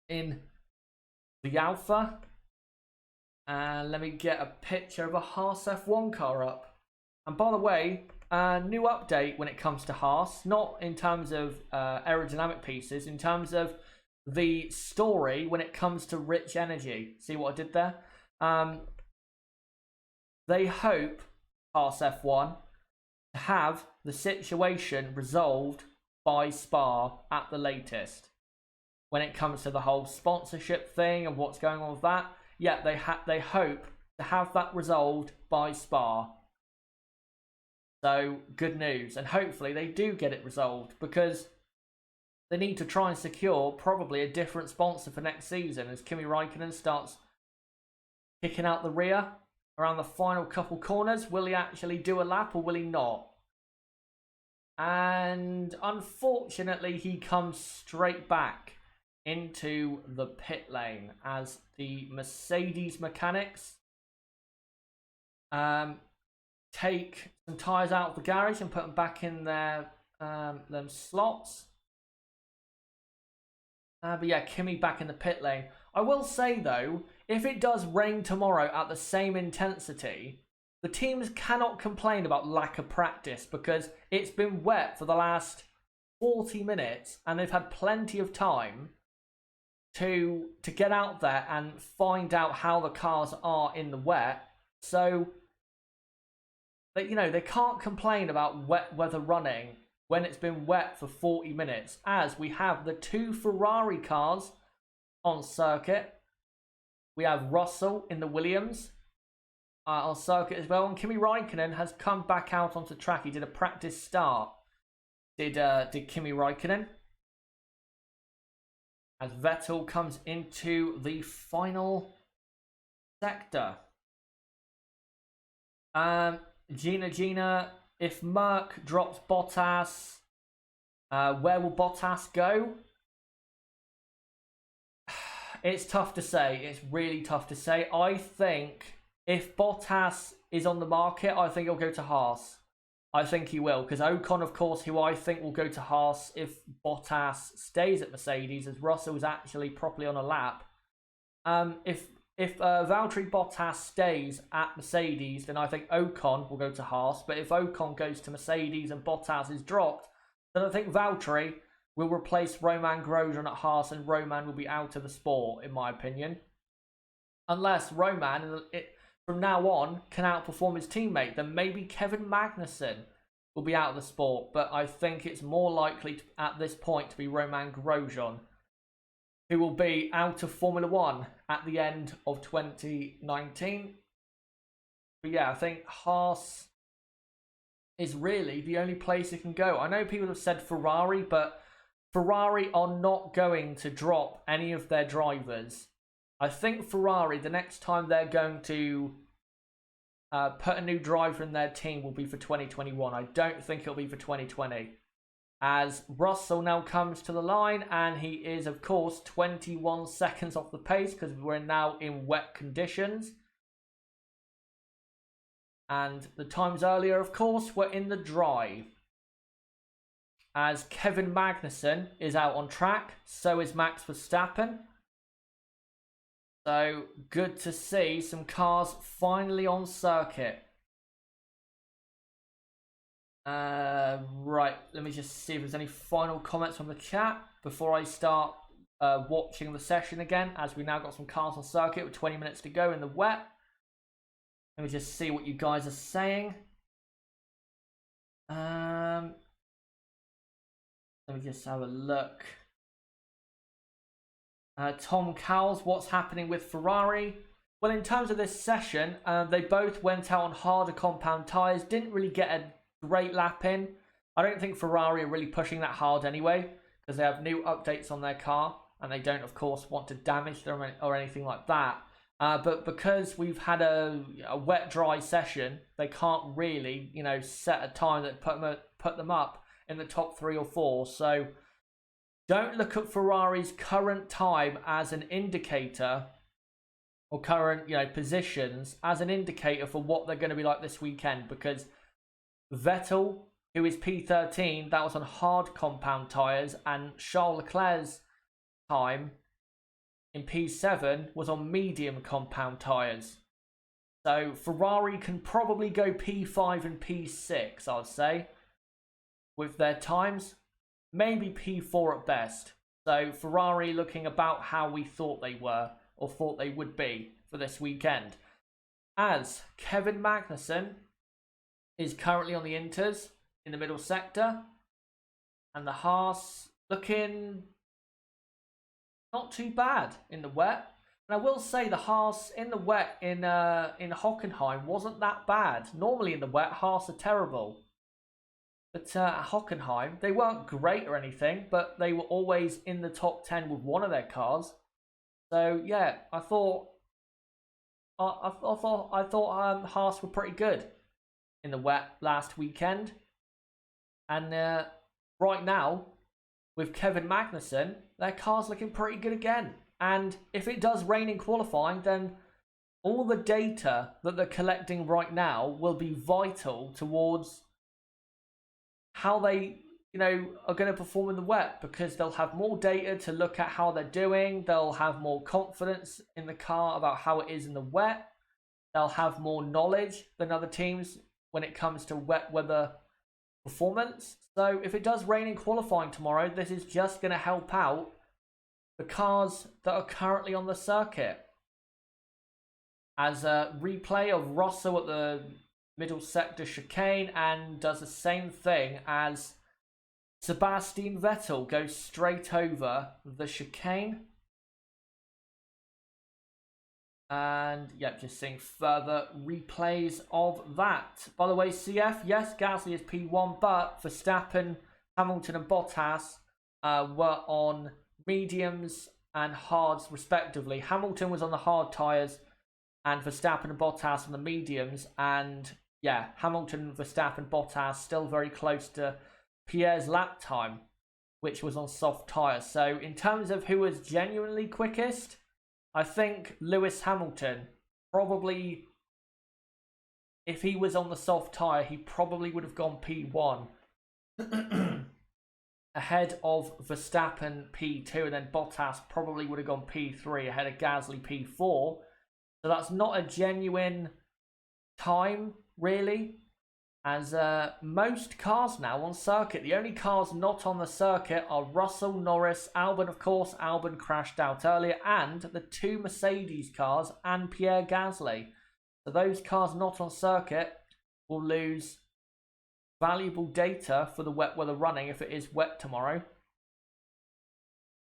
In the Alpha, and let me get a picture of a Haas F1 car up. And by the way, new update when it comes to Haas, not in terms of aerodynamic pieces, in terms of the story when it comes to rich energy. See what I did there? They hope, Haas F1, to have the situation resolved by Spa at the latest. When it comes to the whole sponsorship thing and what's going on with that, yeah, they hope to have that resolved by Spa. So, good news. And hopefully they do get it resolved, because they need to try and secure probably a different sponsor for next season as Kimi Raikkonen starts kicking out the rear around the final couple corners. Will he actually do a lap or will he not? And unfortunately, he comes straight back into the pit lane as the Mercedes mechanics take some tyres out of the garage and put them back in their them slots. But yeah, Kimi back in the pit lane. I will say though, if it does rain tomorrow at the same intensity, the teams cannot complain about lack of practice, because it's been wet for the last 40 minutes and they've had plenty of time to get out there and find out how the cars are in the wet. So, you know, they can't complain about wet weather running when it's been wet for 40 minutes, as we have the two Ferrari cars on circuit. We have Russell in the Williams on circuit as well, and Kimi Raikkonen has come back out onto track. He did a practice start, did Kimi Raikkonen, as Vettel comes into the final sector. Gina, if Merck drops Bottas, where will Bottas go? It's tough to say. It's really tough to say. I think if Bottas is on the market, I think he'll go to Haas. I think he will, because Ocon, of course, who I think will go to Haas if Bottas stays at Mercedes, as Russell's actually properly on a lap. If Valtteri Bottas stays at Mercedes, then I think Ocon will go to Haas. But if Ocon goes to Mercedes and Bottas is dropped, then I think Valtteri will replace Romain Grosjean at Haas, and Romain will be out of the sport, in my opinion. Unless Romain, from now on, can outperform his teammate, then maybe Kevin Magnussen will be out of the sport. But I think it's more likely at this point to be Romain Grosjean, who will be out of Formula 1 at the end of 2019. But yeah, I think Haas is really the only place it can go. I know people have said Ferrari, but Ferrari are not going to drop any of their drivers. I think Ferrari, the next time they're going to put a new driver in their team will be for 2021. I don't think it'll be for 2020. As Russell now comes to the line, and he is, of course, 21 seconds off the pace because we're now in wet conditions. And the times earlier, of course, were in the dry. As Kevin Magnussen is out on track, so is Max Verstappen. So, good to see some cars finally on circuit. Right, let me just see if there's any final comments from the chat before I start watching the session again, as we now got some cars on circuit with 20 minutes to go in the wet. Let me just see what you guys are saying. Let me just have a look. Tom Cowles, what's happening with Ferrari? Well, in terms of this session, they both went out on harder compound tyres, didn't really get a great lap in. I don't think Ferrari are really pushing that hard anyway, because they have new updates on their car, and they don't, of course, want to damage them or anything like that. But because we've had a wet, dry session, they can't really, set a time that put them up in the top 3 or 4. So don't look at Ferrari's current time as an indicator, or current, positions as an indicator for what they're going to be like this weekend, because Vettel, who is P13, that was on hard compound tyres, and Charles Leclerc's time in P7 was on medium compound tyres. So Ferrari can probably go P5 and P6, I'd say, with their times. Maybe P4 at best. So Ferrari looking about how we thought they were, or thought they would be for this weekend. As Kevin Magnussen is currently on the Inters in the middle sector, and the Haas looking not too bad in the wet. And I will say the Haas in the wet in Hockenheim wasn't that bad. Normally in the wet, Haas are terrible. But at Hockenheim, they weren't great or anything, but they were always in the top 10 with one of their cars. So yeah, I thought Haas were pretty good in the wet last weekend. And right now, with Kevin Magnussen, their car's looking pretty good again. And if it does rain in qualifying, then all the data that they're collecting right now will be vital towards how they, are going to perform in the wet, because they'll have more data to look at how they're doing. They'll have more confidence in the car about how it is in the wet. They'll have more knowledge than other teams when it comes to wet weather performance. So if it does rain in qualifying tomorrow, this is just going to help out the cars that are currently on the circuit. As a replay of Rosso at the middle sector chicane, and does the same thing as Sebastian Vettel, goes straight over the chicane. And yeah, just seeing further replays of that. By the way, CF, yes, Gasly is P1, but Verstappen, Hamilton and Bottas were on mediums and hards respectively. Hamilton was on the hard tyres and Verstappen and Bottas on the mediums. And yeah, Hamilton, Verstappen, Bottas still very close to Pierre's lap time, which was on soft tyres. So in terms of who was genuinely quickest, I think Lewis Hamilton probably if he was on the soft tyre, he probably would have gone P1 ahead of Verstappen P2, and then Bottas probably would have gone P3 ahead of Gasly P4. So that's not a genuine time, really, as most cars now on circuit. The only cars not on the circuit are Russell, Norris, Albon, of course. Albon crashed out earlier, and the 2 Mercedes cars and Pierre Gasly. So those cars not on circuit will lose valuable data for the wet weather running if it is wet tomorrow.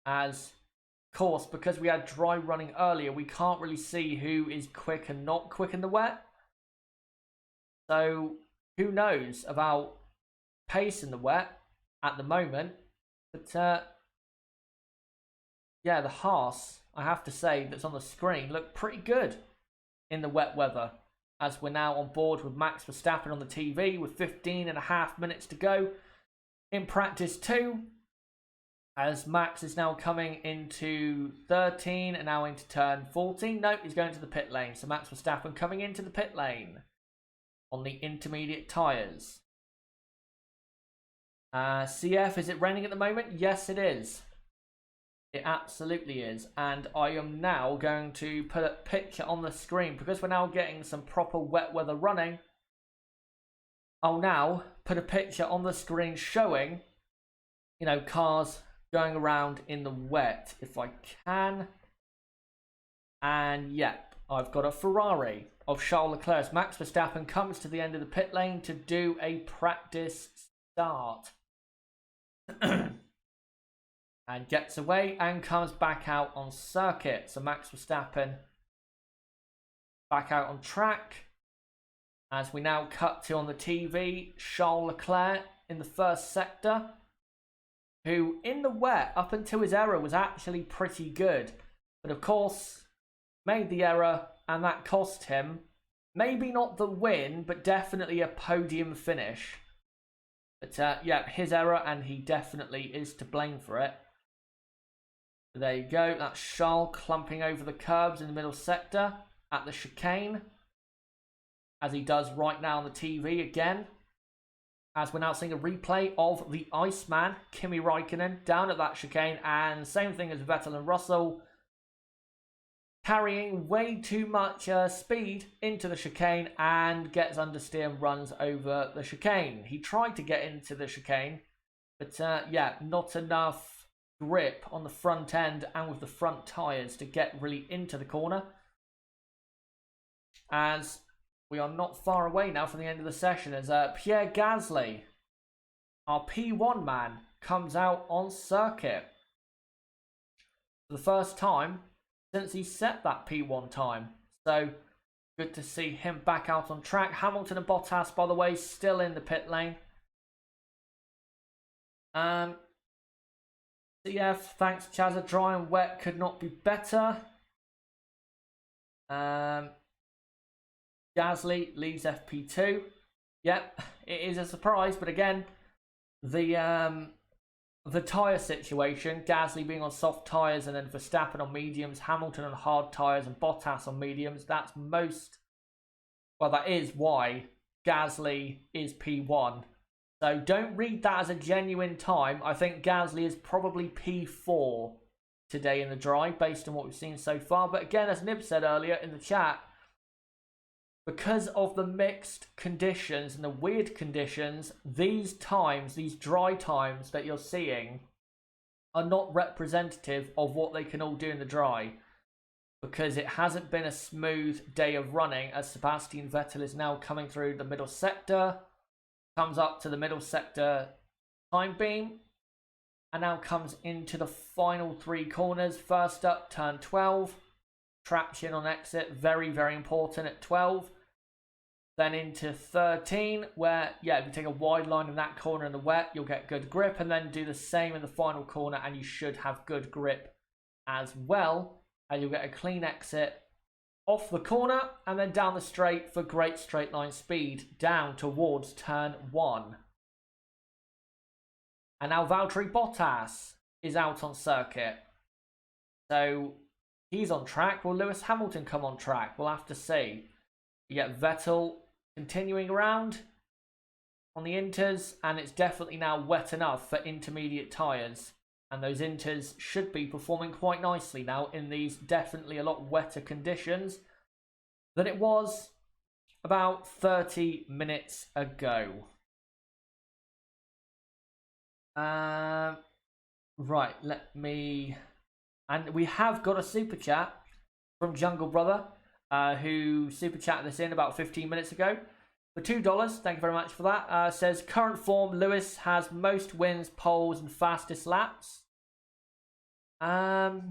As, of course, because we had dry running earlier, we can't really see who is quick and not quick in the wet. So who knows about pace in the wet at the moment. But yeah, the Haas, I have to say, that's on the screen look pretty good in the wet weather, as we're now on board with Max Verstappen on the TV with 15.5 minutes to go in practice 2, as Max is now coming into 13 and now into turn 14. Nope, he's going to the pit lane. So Max Verstappen coming into the pit lane on the intermediate tyres. CF, is it raining at the moment? Yes, it is. It absolutely is. And I am now going to put a picture on the screen, because we're now getting some proper wet weather running. I'll now put a picture on the screen showing, you know, cars going around in the wet, if I can. And yeah, I've got a Ferrari of Charles Leclerc. Max Verstappen comes to the end of the pit lane to do a practice start. And gets away and comes back out on circuit. So Max Verstappen back out on track. As we now cut to on the TV, Charles Leclerc in the first sector, who in the wet up until his error was actually pretty good. But of course, made the error and that cost him maybe not the win, but definitely a podium finish. But yeah, his error, and he definitely is to blame for it. There you go, that's Charles clumping over the curbs in the middle sector at the chicane, as he does right now on the TV again. As we're now seeing a replay of the Iceman, Kimi Raikkonen, down at that chicane, and same thing as Vettel and Russell, carrying way too much speed into the chicane and gets understeer and runs over the chicane. He tried to get into the chicane, but yeah, not enough grip on the front end and with the front tyres to get really into the corner. As we are not far away now from the end of the session, as Pierre Gasly, our P1 man, comes out on circuit for the first time since he set that P1 time. So good to see him back out on track. Hamilton and Bottas, by the way, still in the pit lane. CF, thanks Chazza. Dry and wet could not be better. Gasly leaves FP2. Yep, it is a surprise, but again, the tyre situation, Gasly being on soft tyres and then Verstappen on mediums, Hamilton on hard tyres and Bottas on mediums, that is why Gasly is P1. So don't read that as a genuine time. I think Gasly is probably P4 today in the dry, based on what we've seen so far. But again, as Nib said earlier in the chat, because of the mixed conditions and the weird conditions, these times, these dry times that you're seeing, are not representative of what they can all do in the dry. Because it hasn't been a smooth day of running, as Sebastian Vettel is now coming through the middle sector, comes up to the middle sector time beam, and now comes into the final 3 corners. First up, turn 12. Traction on exit, very, very important at 12. Then into 13, where, yeah, if you take a wide line in that corner in the wet, you'll get good grip, and then do the same in the final corner, and you should have good grip as well. And you'll get a clean exit off the corner, and then down the straight for great straight line speed down towards turn 1. And now Valtteri Bottas is out on circuit. So he's on track. Will Lewis Hamilton come on track? We'll have to see. You get Vettel continuing around on the inters, and it's definitely now wet enough for intermediate tyres. And those inters should be performing quite nicely now in these definitely a lot wetter conditions than it was about 30 minutes ago. Right, let me... And we have got a super chat from Jungle Brother, who super chatted this in about 15 minutes ago. For $2, thank you very much for that. Says, current form, Lewis has most wins, poles, and fastest laps. I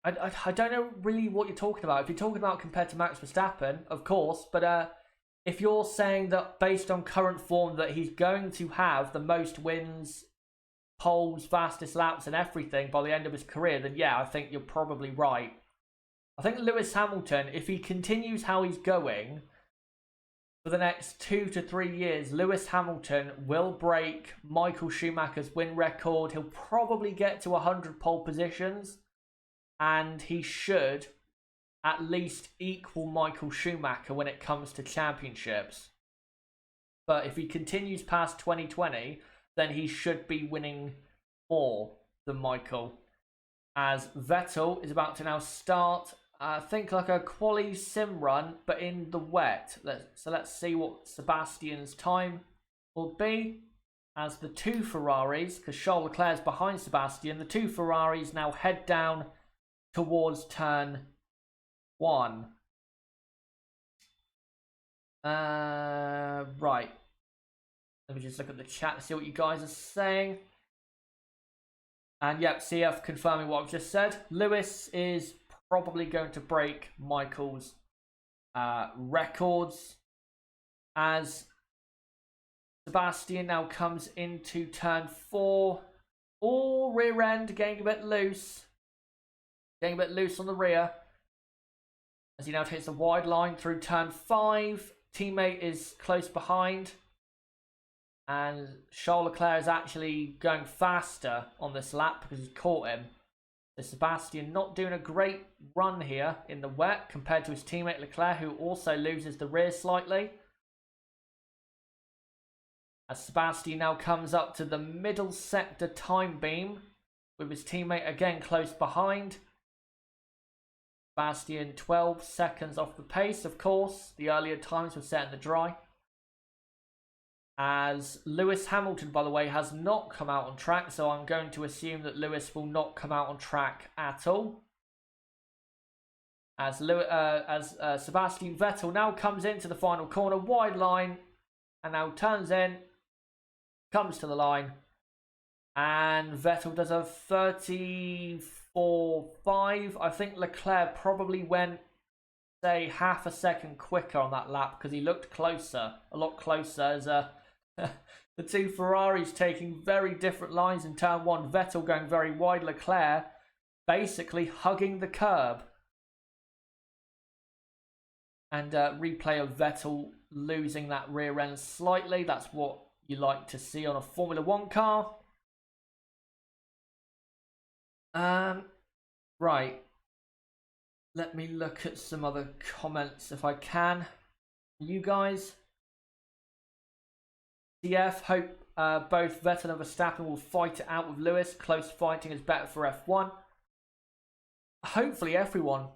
don't know really what you're talking about. If you're talking about compared to Max Verstappen, of course, but if you're saying that based on current form that he's going to have the most wins, poles, fastest laps, and everything by the end of his career, then yeah, I think you're probably right. I think Lewis Hamilton, if he continues how he's going for the next 2 to 3 years, Lewis Hamilton will break Michael Schumacher's win record. He'll probably get to 100 pole positions, and he should at least equal Michael Schumacher when it comes to championships. But if he continues past 2020, then he should be winning more than Michael. As Vettel is about to now start, I think like a quali sim run, but in the wet. So let's see what Sebastian's time will be. As the two Ferraris, because Charles Leclerc's behind Sebastian, the two Ferraris now head down towards turn 1. Right. Let me just look at the chat and see what you guys are saying. And yep, CF confirming what I've just said. Lewis is probably going to break Michael's records, as Sebastian now comes into turn 4. All rear end getting a bit loose. Getting a bit loose on the rear. As he now takes the wide line through turn 5. Teammate is close behind. And Charles Leclerc is actually going faster on this lap because he's caught him. So Sebastian not doing a great run here in the wet compared to his teammate Leclerc, who also loses the rear slightly. As Sebastian now comes up to the middle sector time beam with his teammate again close behind. Sebastian 12 seconds off the pace, of course. The earlier times were set in the dry. As Lewis Hamilton, by the way, has not come out on track, so I'm going to assume that Lewis will not come out on track at all. As Sebastian Vettel now comes into the final corner, wide line, and now turns in, comes to the line, and Vettel does a 34.5. I think Leclerc probably went, say, half a second quicker on that lap because he looked closer, a lot closer, as the two Ferraris taking very different lines in turn 1. Vettel going very wide, Leclerc basically hugging the curb. And replay of Vettel losing that rear end slightly. That's what you like to see on a Formula 1 car. Right. Let me look at some other comments if I can. You guys. CF hope both Vettel and Verstappen will fight it out with Lewis. Close fighting is better for F1. Hopefully everyone,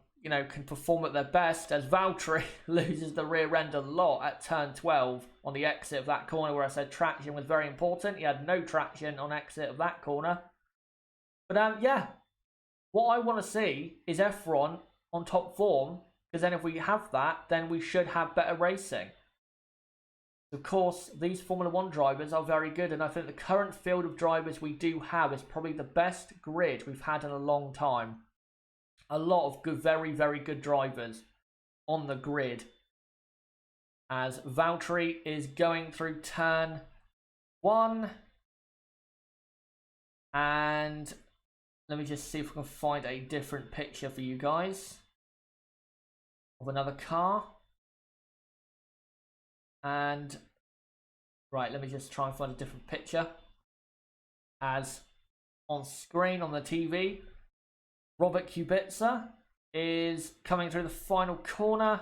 can perform at their best, as Valtteri loses the rear end a lot at turn 12 on the exit of that corner where I said traction was very important. He had no traction on exit of that corner. But yeah, what I want to see is F1 on top form, because then if we have that, then we should have better racing. Of course, these Formula 1 drivers are very good, and I think the current field of drivers we do have is probably the best grid we've had in a long time. A lot of good, very, very good drivers on the grid. As Valtteri is going through turn 1. And let me just see if we can find a different picture for you guys of another car. And right, let me just try and find a different picture. As on screen on the TV, Robert Kubica is coming through the final corner.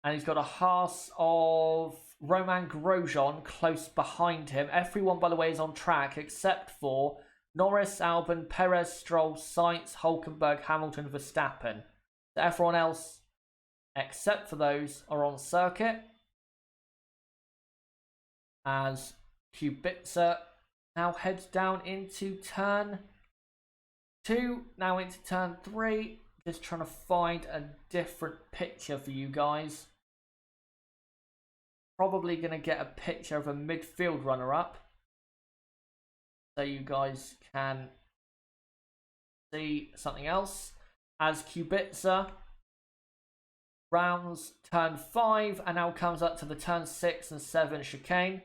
And he's got a Haas of Romain Grosjean close behind him. Everyone, by the way, is on track except for Norris, Albon, Perez, Stroll, Sainz, Hülkenberg, Hamilton, Verstappen. So everyone else, except for those, are on circuit. As Kubica now heads down into turn 2, now into turn 3. Just trying to find a different picture for you guys. Probably going to get a picture of a midfield runner-up, so you guys can see something else. As Kubica rounds turn 5 and now comes up to the turn 6 and 7 chicane.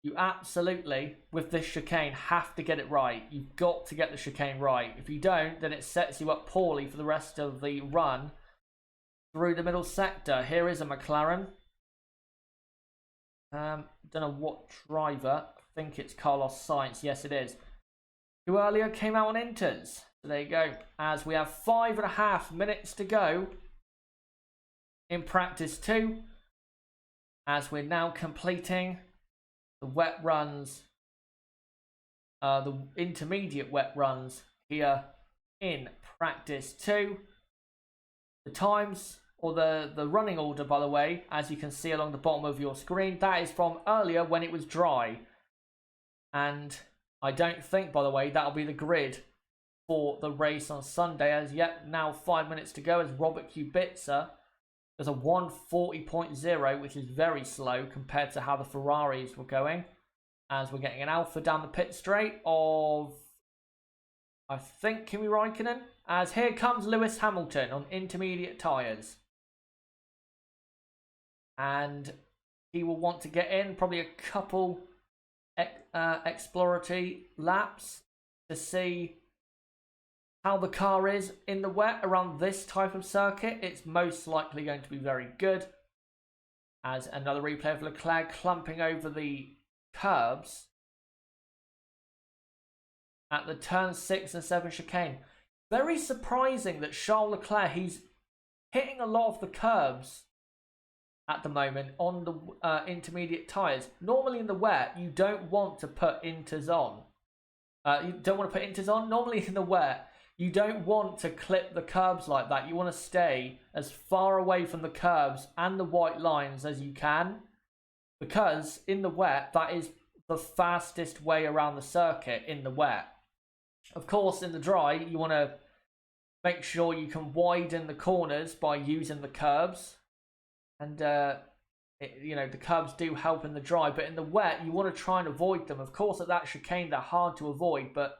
You absolutely, with this chicane, have to get it right. You've got to get the chicane right. If you don't, then it sets you up poorly for the rest of the run through the middle sector. Here is a McLaren. Don't know what driver. I think it's Carlos Sainz. Yes, it is. Who earlier came out on inters. So there you go. As we have 5.5 minutes to go in practice 2. As we're now completing the wet runs, the intermediate wet runs here in practice 2. The times, or the running order, by the way, as you can see along the bottom of your screen, that is from earlier when it was dry. And I don't think, by the way, that'll be the grid for the race on Sunday, as yet now 5 minutes to go, as Robert Kubica does a 1:40.0, which is very slow compared to how the Ferraris were going. As we're getting an Alpha down the pit straight of, I think, Kimi Räikkönen. As here comes Lewis Hamilton on intermediate tyres. And he will want to get in probably a couple exploratory laps to see how the car is in the wet around this type of circuit. It's most likely going to be very good. As another replay of Leclerc clumping over the curbs at the turn 6 and 7 chicane. Very surprising that Charles Leclerc, he's hitting a lot of the curbs at the moment on the intermediate tyres. Normally in the wet, you don't want to put inters on. Normally in the wet, you don't want to clip the curbs like that. You want to stay as far away from the curbs and the white lines as you can. Because in the wet, that is the fastest way around the circuit in the wet. Of course, in the dry, you want to make sure you can widen the corners by using the curbs. And, the curbs do help in the dry. But in the wet, you want to try and avoid them. Of course, at that chicane, they're hard to avoid. But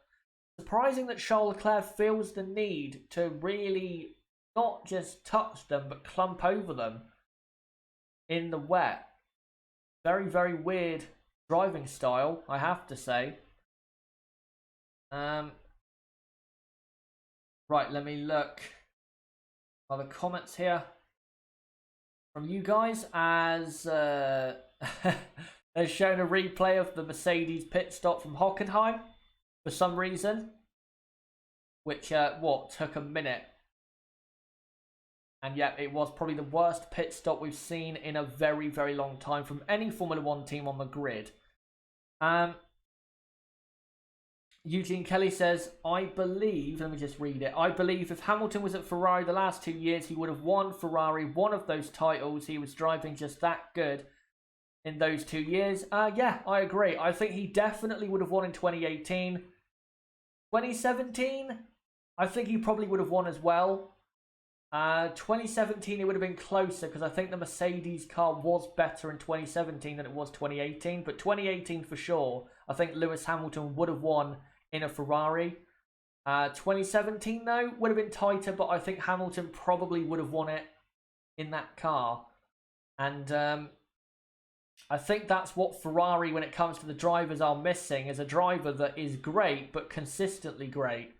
surprising that Charles Leclerc feels the need to really not just touch them, but clump over them in the wet. Very, very weird driving style, I have to say. Right, let me look at the comments here from you guys, as they're showing a replay of the Mercedes pit stop from Hockenheim for some reason, which took a minute. And yet it was probably the worst pit stop we've seen in a very, very long time from any Formula 1 team on the grid. Eugene Kelly says, I believe, let me just read it. I believe if Hamilton was at Ferrari the last 2 years, he would have won Ferrari one of those titles. He was driving just that good in those 2 years. Yeah, I agree. I think he definitely would have won in 2018. 2017, I think he probably would have won as well. 2017, it would have been closer because I think the Mercedes car was better in 2017 than it was 2018. But 2018 for sure, I think Lewis Hamilton would have won in a Ferrari. 2017 though, would have been tighter, but I think Hamilton probably would have won it in that car. And I think that's what Ferrari, when it comes to the drivers, are missing, is a driver that is great, but consistently great.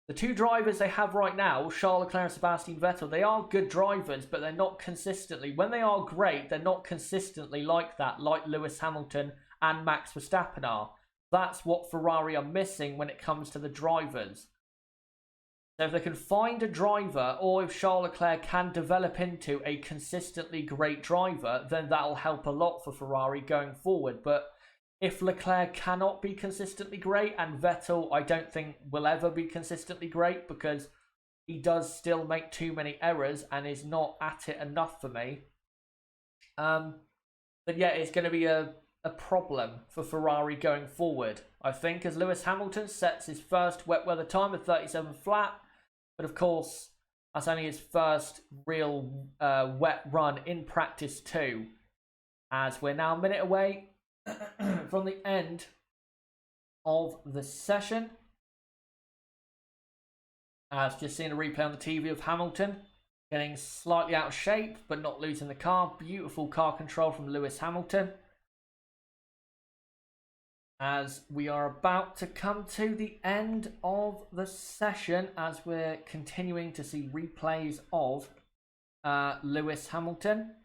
The two drivers they have right now, Charles Leclerc and Sebastian Vettel, they are good drivers, but they're not consistently. When they are great, they're not consistently like that, like Lewis Hamilton and Max Verstappen are. That's what Ferrari are missing when it comes to the drivers. So if they can find a driver, or if Charles Leclerc can develop into a consistently great driver, then that'll help a lot for Ferrari going forward. But if Leclerc cannot be consistently great, and Vettel I don't think will ever be consistently great because he does still make too many errors and is not at it enough for me, then yeah, it's going to be a problem for Ferrari going forward, I think, as Lewis Hamilton sets his first wet weather time of 37 flat. But of course, that's only his first real wet run in practice too, as we're now a minute away from the end of the session. I've just seen a replay on the TV of Hamilton getting slightly out of shape but not losing the car. Beautiful car control from Lewis Hamilton. As we are about to come to the end of the session, as we're continuing to see replays of Lewis Hamilton.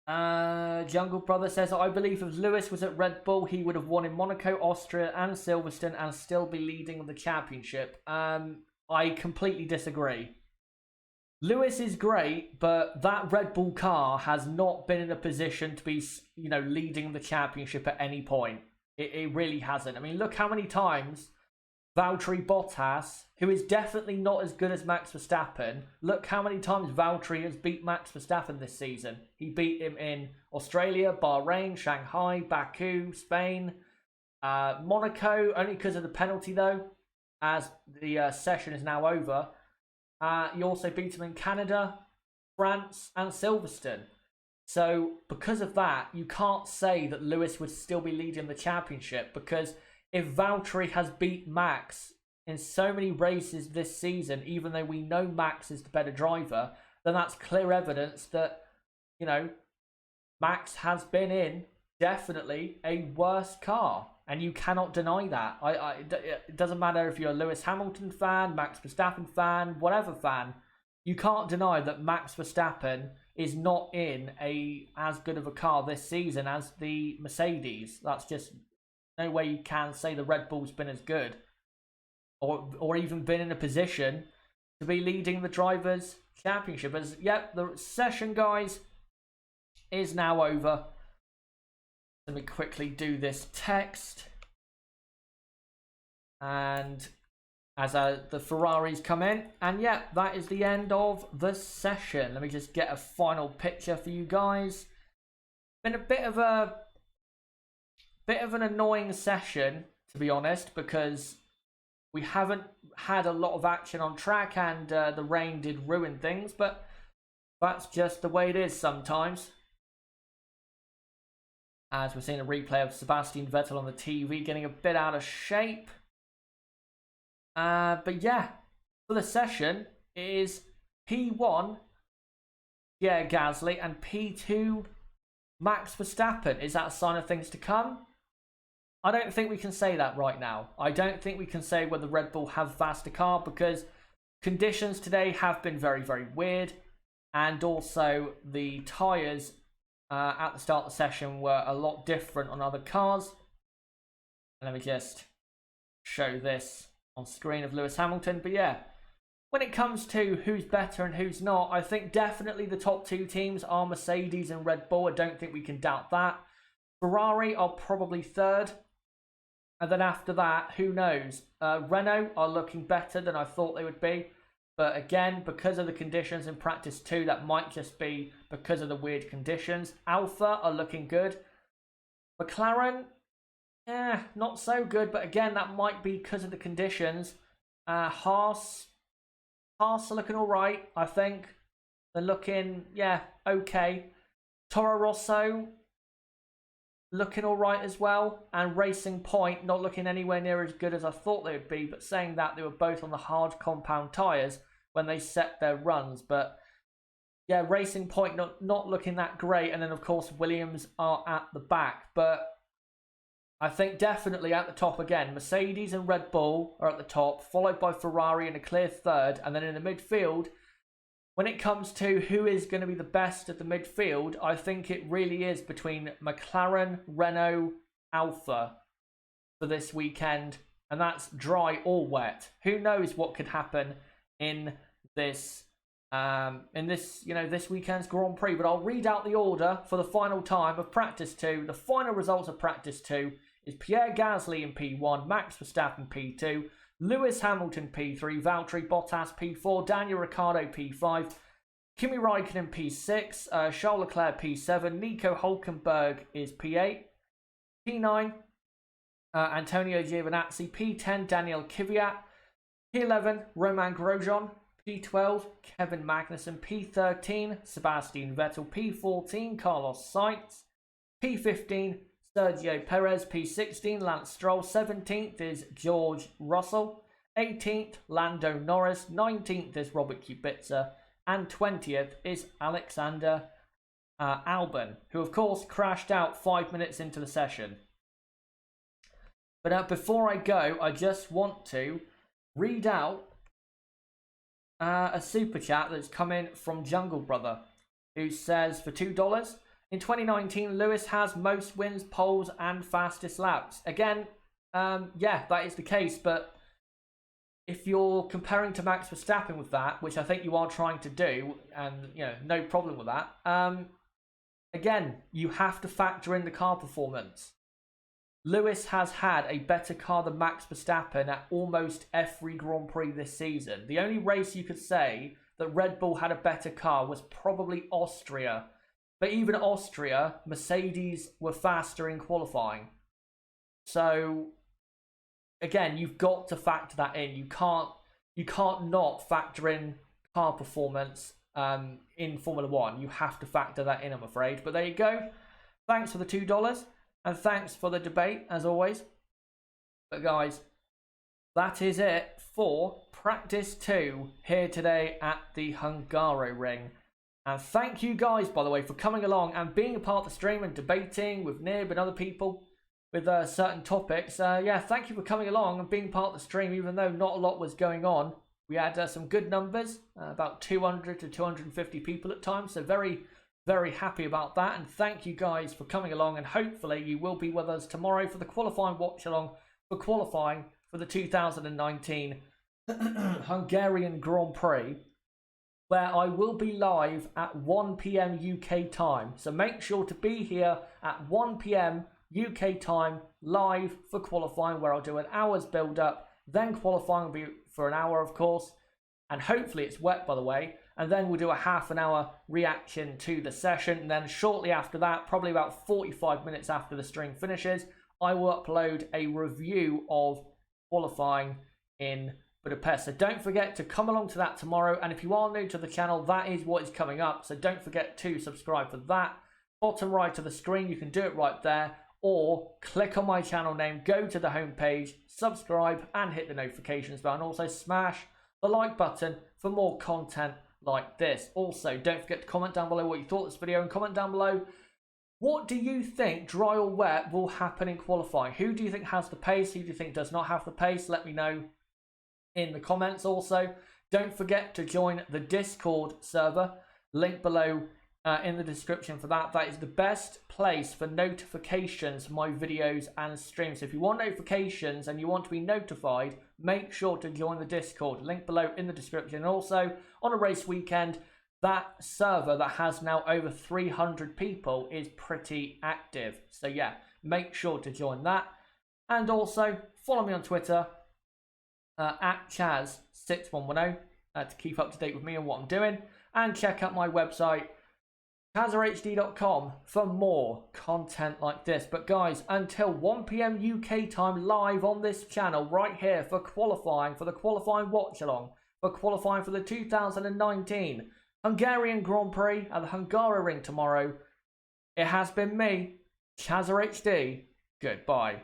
Jungle Brother says, I believe if Lewis was at Red Bull, he would have won in Monaco, Austria and Silverstone and still be leading the championship. I completely disagree. Lewis is great, but that Red Bull car has not been in a position to be, leading the championship at any point. It really hasn't. I mean, look how many times Valtteri Bottas, who is definitely not as good as Max Verstappen, look how many times Valtteri has beat Max Verstappen this season. He beat him in Australia, Bahrain, Shanghai, Baku, Spain, Monaco, only because of the penalty though, as the session is now over. He also beat him in Canada, France and Silverstone. So because of that, you can't say that Lewis would still be leading the championship, because if Valtteri has beat Max in so many races this season, even though we know Max is the better driver, then that's clear evidence that, Max has been in definitely a worse car. And you cannot deny that. It doesn't matter if you're a Lewis Hamilton fan, Max Verstappen fan, whatever fan. You can't deny that Max Verstappen is not in as good of a car this season as the Mercedes. That's just no way you can say the Red Bull's been as good, or even been in a position to be leading the Drivers' Championship. As yep, the session, guys, is now over. Let me quickly do this text. And as the Ferraris come in. And yeah, that is the end of the session. Let me just get a final picture for you guys. Been a bit of an annoying session, to be honest, because we haven't had a lot of action on track and the rain did ruin things. But that's just the way it is sometimes. As we're seeing a replay of Sebastian Vettel on the TV getting a bit out of shape. But yeah, for the session is P1, Pierre Gasly, and P2, Max Verstappen. Is that a sign of things to come? I don't think we can say that right now. I don't think we can say whether Red Bull have faster car, because conditions today have been very, very weird. And also the tyres at the start of the session were a lot different on other cars. Let me just show this on screen of Lewis Hamilton. But yeah, when it comes to who's better and who's not, I think definitely the top two teams are Mercedes and Red Bull. I don't think we can doubt that. Ferrari are probably third. And then after that, who knows? Renault are looking better than I thought they would be. But again, because of the conditions in practice 2, that might just be because of the weird conditions. Alpha are looking good. McLaren, not so good. But again, that might be because of the conditions. Haas are looking all right, I think. They're looking, okay. Toro Rosso looking all right as well. And Racing Point not looking anywhere near as good as I thought they would be. But saying that, they were both on the hard compound tyres when they set their runs. But yeah, Racing Point not looking that great. And then of course Williams are at the back. But I think definitely at the top again, Mercedes and Red Bull are at the top, followed by Ferrari in a clear third. And then in the midfield, when it comes to who is going to be the best at the midfield, I think it really is between McLaren, Renault, Alpha for this weekend and that's dry or wet. Who knows what could happen in this this weekend's Grand Prix. But I'll read out the order for the final time of practice 2. The final results of practice 2 is Pierre Gasly in P1, Max Verstappen P2, Lewis Hamilton P3, Valtteri Bottas P4, Daniel Ricciardo P5, Kimi Raikkonen P6, Charles Leclerc P7, Nico Hülkenberg is P8, P9, Antonio Giovinazzi, P10, Daniel Kvyat, P11, Romain Grosjean, P12, Kevin Magnussen, P13, Sebastian Vettel, P14, Carlos Sainz, P15, Sergio Perez, P16, Lance Stroll, 17th is George Russell, 18th, Lando Norris, 19th is Robert Kubica, and 20th is Alexander Albon, who of course crashed out 5 minutes into the session. But before I go, I just want to read out a super chat that's come in from Jungle Brother, who says for $2, in 2019, Lewis has most wins, poles, and fastest laps. Again, yeah, that is the case, but if you're comparing to Max Verstappen with that, which I think you are trying to do, and no problem with that, again, you have to factor in the car performance. Lewis has had a better car than Max Verstappen at almost every Grand Prix this season. The only race you could say that Red Bull had a better car was probably Austria. But even Austria, Mercedes were faster in qualifying. So, again, you've got to factor that in. You can't not factor in car performance in Formula 1. You have to factor that in, I'm afraid. But there you go. Thanks for the $2. And thanks for the debate, as always. But guys, that is it for practice 2 here today at the Hungaroring. And thank you guys, by the way, for coming along and being a part of the stream and debating with Nib and other people with certain topics. Yeah, thank you for coming along and being part of the stream, even though not a lot was going on. We had some good numbers, about 200 to 250 people at times. So very, very happy about that. And thank you guys for coming along. And hopefully you will be with us tomorrow for the qualifying watch along for qualifying for the 2019 Hungarian Grand Prix, where I will be live at 1 p.m. UK time. So make sure to be here at 1 p.m. UK time live for qualifying, where I'll do an hour's build up, then qualifying will be for an hour, of course, and hopefully it's wet, by the way, and then we'll do a half an hour reaction to the session, and then shortly after that, probably about 45 minutes after the stream finishes, I will upload a review of qualifying in Budapest. So don't forget to come along to that tomorrow, and if you are new to the channel, that is what is coming up, so don't forget to subscribe for that. Bottom right of the screen, you can do it right there, or click on my channel name, go to the homepage, subscribe and hit the notifications bell, and also smash the like button for more content like this. Also, don't forget to comment down below what you thought of this video, and comment down below, what do you think, dry or wet, will happen in qualifying? Who do you think has the pace? Who do you think does not have the pace? Let me know in the comments. Also, don't forget to join the Discord server, link below in the description for that. That is the best place for notifications for my videos and streams. So if you want notifications and you want to be notified, make sure to join the Discord, link below in the description. And also on a race weekend, that server that has now over 300 people is pretty active. So yeah, make sure to join that. And also follow me on Twitter at Chaz6110 to keep up to date with me and what I'm doing. And check out my website, chazerhd.com, for more content like this. But guys, until 1 p.m. UK time live on this channel right here for qualifying, for the qualifying watch along, for qualifying for the 2019 Hungarian Grand Prix at the Hungaroring tomorrow, it has been me, ChazerHD. Goodbye.